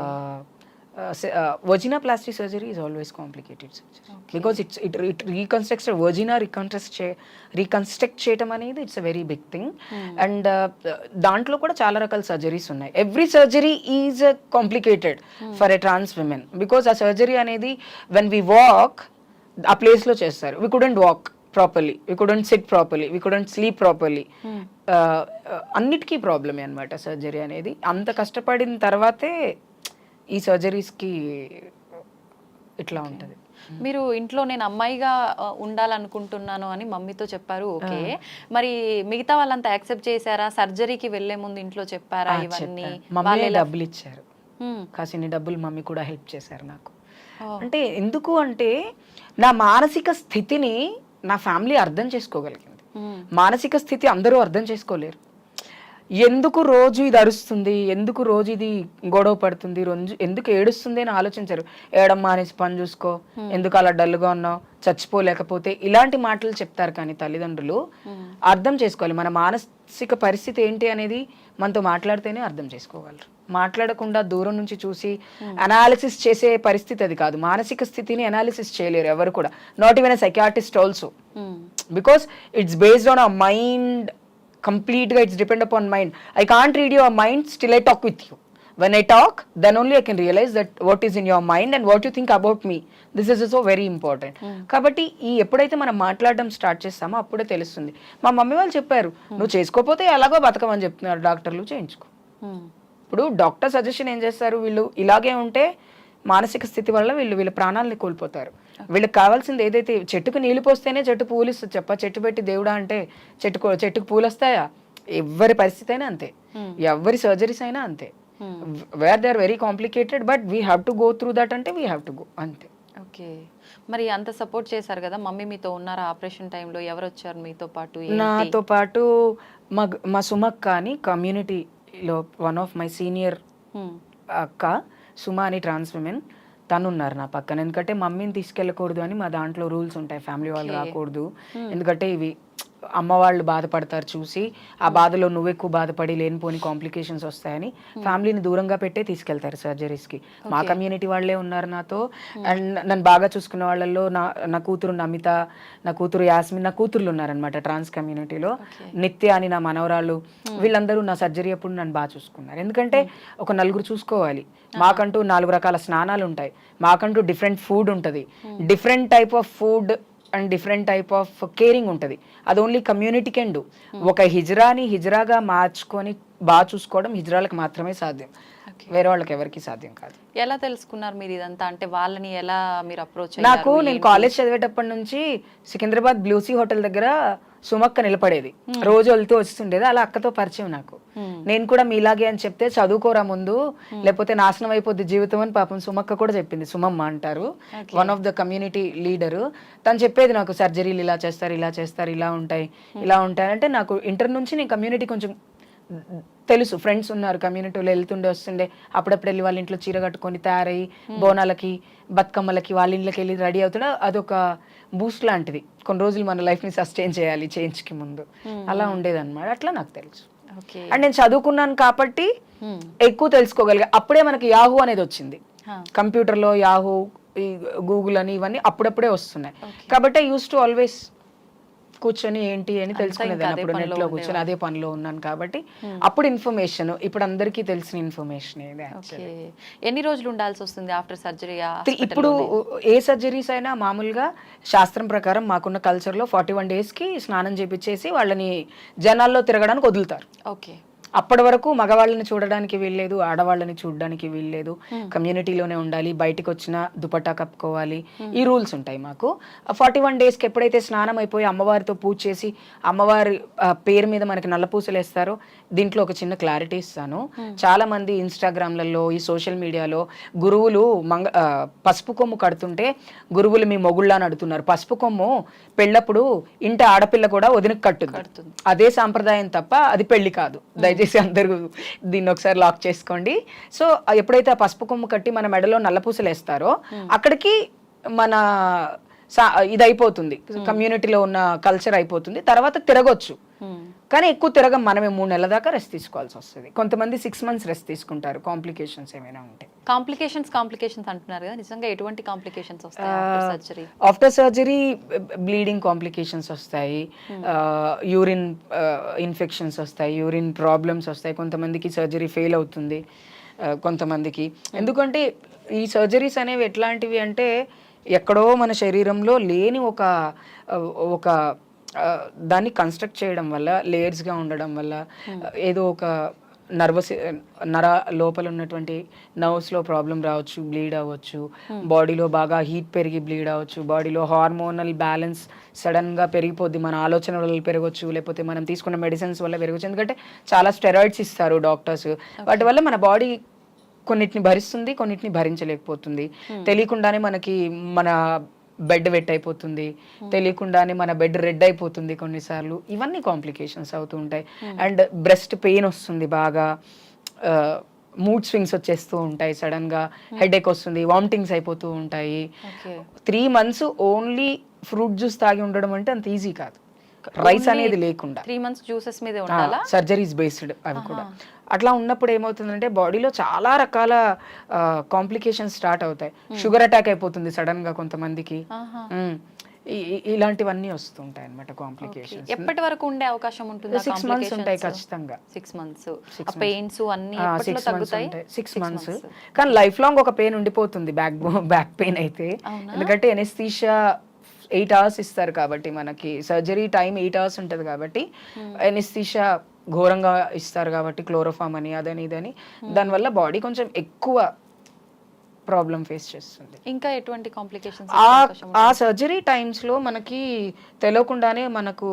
Vagina plastic surgery is always complicated surgery because it reconstructs a vagina, reconstruct చేయటం అనేది it's a very big thing. And దాంట్లో కూడా చాలా రకాల సర్జరీస్ ఉన్నాయి. Every surgery is complicated for a trans women because ఆ సర్జరీ అనేది వెన్ వి వాక్ ఆ ప్లేస్లో చేస్తారు. We couldn't walk properly, we couldn't sit properly, we couldn't sleep properly. అన్నిటికీ ప్రాబ్లమే అనమాట సర్జరీ అనేది. అంత కష్టపడిన తర్వాతే ఈ సర్జరీస్కి ఇట్లా ఉంటుంది. మీరు ఇంట్లో నేను అమ్మాయిగా ఉండాలనుకుంటున్నాను అని మమ్మీతో చెప్పారు, ఓకే. మరి మిగతా వాళ్ళంతా యాక్సెప్ట్ చేశారా? సర్జరీకి వెళ్లే ముందు ఇంట్లో చెప్పారా ఇవన్నీ? మమ్మీ డబ్బులు ఇచ్చారు, కాసిన్ని డబ్బులు మమ్మీ కూడా హెల్ప్ చేశారు నాకు. అంటే ఎందుకు అంటే నా మానసిక స్థితిని నా ఫ్యామిలీ అర్థం చేసుకోగలిగింది. మానసిక స్థితి అందరూ అర్థం చేసుకోలేరు. ఎందుకు రోజు ఇది అరుస్తుంది, ఎందుకు రోజు ఇది గొడవ పడుతుంది, రోజు ఎందుకు ఏడుస్తుంది అని ఆలోచించరు. ఏడమ్మా అనేసి పని చూసుకో, ఎందుకు అలా డల్గా ఉన్నావు, చచ్చిపోలేకపోతే, ఇలాంటి మాటలు చెప్తారు. కానీ తల్లిదండ్రులు అర్థం చేసుకోవాలి మన మానసిక పరిస్థితి ఏంటి అనేది. మనతో మాట్లాడితేనే అర్థం చేసుకోగలరు. మాట్లాడకుండా దూరం నుంచి చూసి అనాలిసిస్ చేసే పరిస్థితి అది కాదు. మానసిక స్థితిని అనాలిసిస్ చేయలేరు ఎవరు కూడా, not even a psychiatrist also, because it's based on a mind కంప్లీట్గా it's depend upon mind. I can't read your mind, still I talk with you. When I talk, then only I can realize that what is in your mind and what you think about me. This is also very important. కాబట్టి ఈ ఎప్పుడైతే మనం మాట్లాడడం start చేస్తామో అప్పుడే తెలుస్తుంది. మా mummy వాళ్ళు చెప్పారు, నువ్వు చేసుకోకపోతే ఎలాగో బతకమని చెప్తున్నారు డాక్టర్లు, చేయించుకో. ఇప్పుడు డాక్టర్ సజెషన్ ఏం చేస్తారు, వీళ్ళు ఇలాగే ఉంటే మానసిక స్థితి వల్ల వీళ్ళ ప్రాణాలని కోల్పోతారు. వీళ్ళకి కావాల్సింది ఏదైతే, చెట్టుకు నీళ్లు పోస్తేనే చెట్టు పూలు ఇస్తుంది చెప్ప, చెట్టు పెట్టి దేవుడా అంటే చెట్టుకు పూలు వస్తాయా? ఎవరి పరిస్థితి అయినా అంతే, ఎవరి సర్జరీస్ అయినా అంతే. Where they are very complicated, but we have to go through that, అంటే వీ హ్యావ్ టు గో అంతే. ఓకే, మరి అంత సపోర్ట్ చేశారు కదా, మమ్మీ మీతో ఉన్నారా ఆపరేషన్ టైంలో? ఎవరు వచ్చారు మీతో పాటు? నాతో పాటు మా సుమక్క అని కమ్యూనిటీలో వన్ ఆఫ్ మై సీనియర్ అక్క, సుమా అని ట్రాన్స్ విమెన్, తను ఉన్నారు నా పక్కన. ఎందుకంటే మమ్మీని తీసుకెళ్ళకూడదు అని మా దాంట్లో రూల్స్ ఉంటాయి, ఫ్యామిలీ వాళ్ళు రాకూడదు. ఎందుకంటే ఇవి అమ్మ వాళ్ళు బాధపడతారు చూసి, ఆ బాధలో నువ్వు ఎక్కువ బాధపడి లేనిపోని కాంప్లికేషన్స్ వస్తాయని ఫ్యామిలీని దూరంగా పెట్టే తీసుకెళ్తారు సర్జరీస్కి. మా కమ్యూనిటీ వాళ్ళే ఉన్నారు నాతో. అండ్ నన్ను బాగా చూసుకున్న వాళ్ళల్లో నా కూతురు నమిత, నా కూతురు యాస్మిన్, నా కూతుర్లు ఉన్నారనమాట ట్రాన్స్ కమ్యూనిటీలో. నిత్య అని నా మనవరాళ్ళు, వీళ్ళందరూ నా సర్జరీ అప్పుడు నన్ను బాగా చూసుకున్నారు. ఎందుకంటే ఒక నలుగురు చూసుకోవాలి, మాకంటూ 4 రకాల స్నానాలు ఉంటాయి, మాకంటూ డిఫరెంట్ ఫుడ్ ఉంటుంది, different type of food and different type of caring ఉంటుంది. అది ఓన్లీ కమ్యూనిటీ కెన్ డూ. ఒక హిజ్రాని హిజ్రాగా మార్చుకొని బాగా చూసుకోవడం హిజ్రాలకు మాత్రమే సాధ్యం, వేరే వాళ్ళకి ఎవరికి సాధ్యం కాదు. ఎలా తెలుసుకున్నారు మీరు ఇదంతా? అంటే వాళ్ళని ఎలా మీరు అప్రోచ్? నాకు నేను కాలేజ్ చదివేటప్పటి నుంచి సికింద్రాబాద్ బ్లూసీ హోటల్ దగ్గర సుమక్క నిలబడేది, రోజు వెళ్తూ వస్తుండేది. అలా అక్కతో పరిచయం నాకు. నేను కూడా మీలాగే అని చెప్తే, చదువుకోరా ముందు లేకపోతే నాశనం అయిపోద్ది జీవితం అని పాపం సుమక్క కూడా చెప్పింది. సుమమ్మ అంటారు, one of the community leader. తను చెప్పేది నాకు, సర్జరీలు ఇలా చేస్తారు, ఇలా చేస్తారు, ఇలా ఉంటాయి అంటే. నాకు ఇంటర్ నుంచి నేను కమ్యూనిటీ కొంచెం తెలుసు, ఫ్రెండ్స్ ఉన్నారు కమ్యూనిటీలో, వెళ్తుండే వస్తుండే. అప్పుడప్పుడు వెళ్ళి వాళ్ళ ఇంట్లో చీర కట్టుకొని తయారయ్యి బోనాలకి బతుకమ్మలకి వాళ్ళ ఇంట్లోకి వెళ్ళి రెడీ అవుతాడు. అదొక బూస్ట్ లాంటిది, కొన్ని రోజులు మన లైఫ్ని సస్టైన్ చేయాలి చేంజ్కి ముందు, అలా ఉండేది అనమాట. అట్లా నాకు తెలుసు. అండ్ నేను చదువుకున్నాను కాబట్టి ఎక్కువ తెలుసుకోగలిగా. అప్పుడే మనకి యాహూ అనేది వచ్చింది, కంప్యూటర్లో యాహూ, ఈ గూగుల్ అని ఇవన్నీ అప్పుడప్పుడే వస్తున్నాయి. కాబట్టి ఐ యూస్ టు ఆల్వేస్ కూర్చొని ఏంటి అని తెలుసుకునేది. అప్పుడు నెట్లో కూర్చొని అదే పనిలో ఉన్నాను కాబట్టి అప్పుడు ఇన్ఫర్మేషన్, ఇప్పుడు అందరికీ తెలిసిన ఇన్ఫర్మేషన్. ఎన్ని రోజులు ఉండాల్సి వస్తుంది ఆఫ్టర్ సర్జరీ? ఇప్పుడు ఏ సర్జరీస్ అయినా మామూలుగా శాస్త్రం ప్రకారం మాకున్న కల్చర్లో 41 daysకి స్నానం చేపించేసి వాళ్ళని జనాల్లో తిరగడానికి వదులుతారు. ఓకే, అప్పటి వరకు మగవాళ్ళని చూడడానికి వీల్లేదు, ఆడవాళ్ళని చూడడానికి వీల్లేదు, కమ్యూనిటీలోనే ఉండాలి, బయటికి వచ్చిన దుపట్టా కప్పుకోవాలి, ఈ రూల్స్ ఉంటాయి మాకు. 41 daysకి ఎప్పుడైతే స్నానం అయిపోయి అమ్మవారితో పూజ చేసి అమ్మవారి పేరు మీద మనకి నల్లపూసలు వేస్తారో, దీంట్లో ఒక చిన్న క్లారిటీ ఇస్తాను. చాలా మంది ఇన్స్టాగ్రామ్లలో, ఈ సోషల్ మీడియాలో గురువులు పసుపు కొమ్ము కడుతుంటే గురువులు మీ మొగుళ్ళ అని అడుగుతున్నారు. పసుపు కొమ్ము పెళ్ళప్పుడు ఇంటి ఆడపిల్ల కూడా వదినకు కట్టుతుంది, అదే సాంప్రదాయం తప్ప అది పెళ్లి కాదు. దయచేసి అందరూ దీన్ని ఒకసారి లాక్ చేసుకోండి. సో ఎప్పుడైతే ఆ పసుపు కొమ్ము కట్టి మన మెడలో నల్లపూసలు వేస్తారో అక్కడికి మన ఇది అయిపోతుంది, కమ్యూనిటీలో ఉన్న కల్చర్ అయిపోతుంది. తర్వాత తిరగొచ్చు, కానీ ఎక్కువ తిరగం. మనమే 3 నెలల దాకా రెస్ట్ తీసుకోవాల్సి వస్తుంది. కొంతమంది 6 months రెస్ట్ తీసుకుంటారు, కాంప్లికేషన్స్ ఏమైనా ఉంటాయి. కాంప్లికేషన్స్ అంటున్నారు కదా, నిజంగా ఎటువంటి కాంప్లికేషన్స్ వస్తాయి surgery? After surgery bleeding complications వస్తాయి, యూరిన్ ఇన్ఫెక్షన్స్ వస్తాయి, యూరిన్ ప్రాబ్లమ్స్ వస్తాయి. కొంతమందికి సర్జరీ ఫెయిల్ అవుతుంది, కొంతమందికి. ఎందుకంటే ఈ సర్జరీస్ అనేవి ఎట్లాంటివి అంటే, ఎక్కడో మన శరీరంలో లేని ఒక దాన్ని కన్స్ట్రక్ట్ చేయడం వల్ల, లేయర్స్గా ఉండడం వల్ల, ఏదో ఒక నర లోపల ఉన్నటువంటి నర్వ్స్లో ప్రాబ్లం రావచ్చు, బ్లీడ్ అవ్వచ్చు, బాడీలో బాగా హీట్ పెరిగి బ్లీడ్ అవ్వచ్చు, బాడీలో హార్మోనల్ బ్యాలెన్స్ సడన్గా పెరిగిపోద్ది, మన ఆలోచన వల్ల పెరగవచ్చు, లేకపోతే మనం తీసుకున్న మెడిసిన్స్ వల్ల పెరగచ్చు. ఎందుకంటే చాలా స్టెరాయిడ్స్ ఇస్తారు డాక్టర్స్, వాటి వల్ల మన బాడీ కొన్నిటిని భరిస్తుంది, కొన్నిటిని భరించలేకపోతుంది. తెలియకుండానే మనకి మన బెడ్ వెట్ అయిపోతుంది, తెలియకుండానే మన బెడ్ రెడ్ అయిపోతుంది కొన్నిసార్లు. ఇవన్నీ కాంప్లికేషన్స్ అవుతూ ఉంటాయి. అండ్ బ్రెస్ట్ పెయిన్ వస్తుంది బాగా, మూడ్ స్వింగ్స్ వచ్చేస్తూ ఉంటాయి, సడన్గా హెడేక్ వస్తుంది, వామిటింగ్స్ అయిపోతూ ఉంటాయి. 3 months ఓన్లీ ఫ్రూట్ జ్యూస్ తాగి ఉండడం అంటే అంత ఈజీ కాదు, రైస్ అనేది లేకుండా. 3 months జ్యూసెస్ మీద ఉండాలా? సర్జరీస్ బేస్డ్ అవి కూడా. అట్లా ఉన్నప్పుడు ఏమవుతుందంటే బాడీలో చాలా రకాల కాంప్లికేషన్స్ స్టార్ట్ అవుతాయి. షుగర్ అటాక్ అయిపోతుంది సడన్ గా కొంతమందికి, ఇలాంటివన్నీ వస్తుంటాయి అనమాట కాంప్లికేషన్స్. ఎప్పటి వరకు ఉండే అవకాశం ఉంటుంది? 6 months ఉంటాయి ఖచ్చితంగా. 6 months. పెయిన్స్ అన్ని 6 తగ్గుతాయి. 6 months. కానీ లైఫ్ లాంగ్ ఒక పెయిన్ ఉండిపోతుంది, బ్యాక్ పెయిన్ అయితే. ఎందుకంటే ఎనెస్థీషియా 8 hours ఇస్తారు కాబట్టి, మనకి సర్జరీ టైం 8 hours ఉంటుంది కాబట్టి ఎనెస్థీషియా ఘోరంగా ఇస్తారు కాబట్టి, క్లోరోఫామ్ అని అదని ఇదని, దానివల్ల బాడీ కొంచెం ఎక్కువ ప్రాబ్లం ఫేస్ చేస్తుంది. ఇంకా ఎటువంటి కాంప్లికేషన్స్? ఆ సర్జరీ టైమ్స్లో మనకి తెలియకుండానే మనకు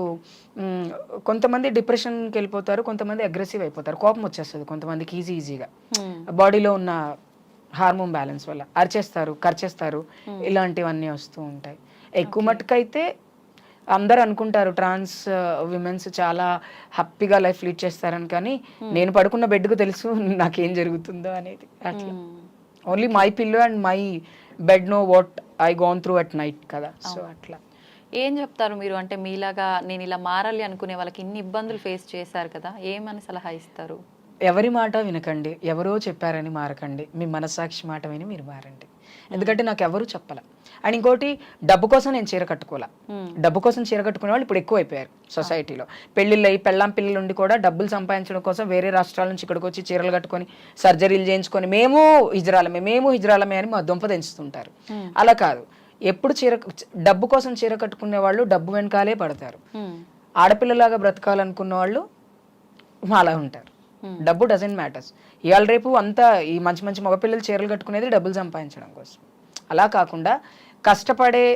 కొంతమంది డిప్రెషన్కి వెళ్ళిపోతారు, కొంతమంది అగ్రెసివ్ అయిపోతారు, కోపం వచ్చేస్తుంది కొంతమందికి ఈజీగా బాడీలో ఉన్న హార్మోన్ బ్యాలెన్స్ వల్ల, అరిచేస్తారు, కరిచేస్తారు, ఇలాంటివన్నీ వస్తూ ఉంటాయి. ఎక్కువ మట్టుకైతే అందరు అనుకుంటారు ట్రాన్స్ విమెన్స్ చాలా హ్యాపీగా లైఫ్ లీడ్ చేస్తారని, కానీ నేను పడుకున్న బెడ్కు తెలుసు నాకేం జరుగుతుందో అనేది. అట్లా only my pillow and my bed know what I gonna through at night కదా. సో అట్లా ఏం చెప్తారు మీరు? అంటే మీలాగా నేను ఇలా మారాలి అనుకునే వాళ్ళకి ఇన్ని ఇబ్బందులు ఫేస్ చేశారు కదా, ఏమని సలహా ఇస్తారు? ఎవరి మాట వినకండి, ఎవరో చెప్పారని మారకండి, మీ మనస్సాక్షి మాట విని మీరు మారండి. ఎందుకంటే నాకు ఎవరు చెప్పాల. అండ్ ఇంకోటి, డబ్బు కోసం నేను చీర కట్టుకోవాలా. డబ్బు కోసం చీర కట్టుకునే వాళ్ళు ఇప్పుడు ఎక్కువ అయిపోయారు సొసైటీలో. పెళ్ళిళ్ళు అయ్యి పెళ్ళాం పిల్లలు ఉండి కూడా డబ్బులు సంపాదించడం కోసం వేరే రాష్ట్రాల నుంచి ఇక్కడికి వచ్చి చీరలు కట్టుకొని సర్జరీలు చేయించుకొని మేము హిజ్రాలమే అని మా దుంప తెంచుతుంటారు. అలా కాదు. ఎప్పుడు డబ్బు కోసం చీర కట్టుకునే వాళ్ళు డబ్బు వెనకాలే పడతారు. ఆడపిల్లలాగా బ్రతకాలనుకున్న వాళ్ళు అలా ఉంటారు. డబ్బు డజంట్ మ్యాటర్స్. ఇవాళ రేపు అంతా ఈ మంచి మంచి మగపిల్లలు చీరలు కట్టుకునేది డబ్బులు సంపాదించడం కోసం. అలా కాకుండా కష్టపడే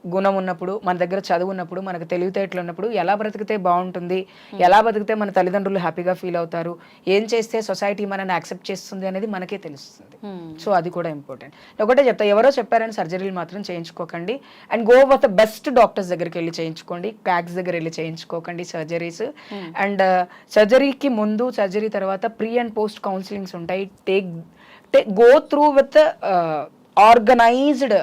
గుణం ఉన్నప్పుడు, మన దగ్గర చదువు ఉన్నప్పుడు, మనకు తెలివితేటలు ఉన్నప్పుడు ఎలా బ్రతికితే బాగుంటుంది, ఎలా బతికితే మన తల్లిదండ్రులు హ్యాపీగా ఫీల్ అవుతారు, ఏం చేస్తే సొసైటీ మనల్ని యాక్సెప్ట్ చేస్తుంది అనేది మనకే తెలుస్తుంది. సో అది కూడా ఇంపార్టెంట్. ఒకటే చెప్తా, ఎవరో చెప్పారని సర్జరీలు మాత్రం చేయించుకోకండి. And go with the best doctors దగ్గరికి వెళ్ళి చేయించుకోండి, క్యాక్స్ దగ్గర వెళ్ళి చేయించుకోకండి సర్జరీస్. అండ్ సర్జరీకి ముందు, సర్జరీ తర్వాత ప్రీ అండ్ పోస్ట్ కౌన్సిలింగ్స్ ఉంటాయి. Go through with organised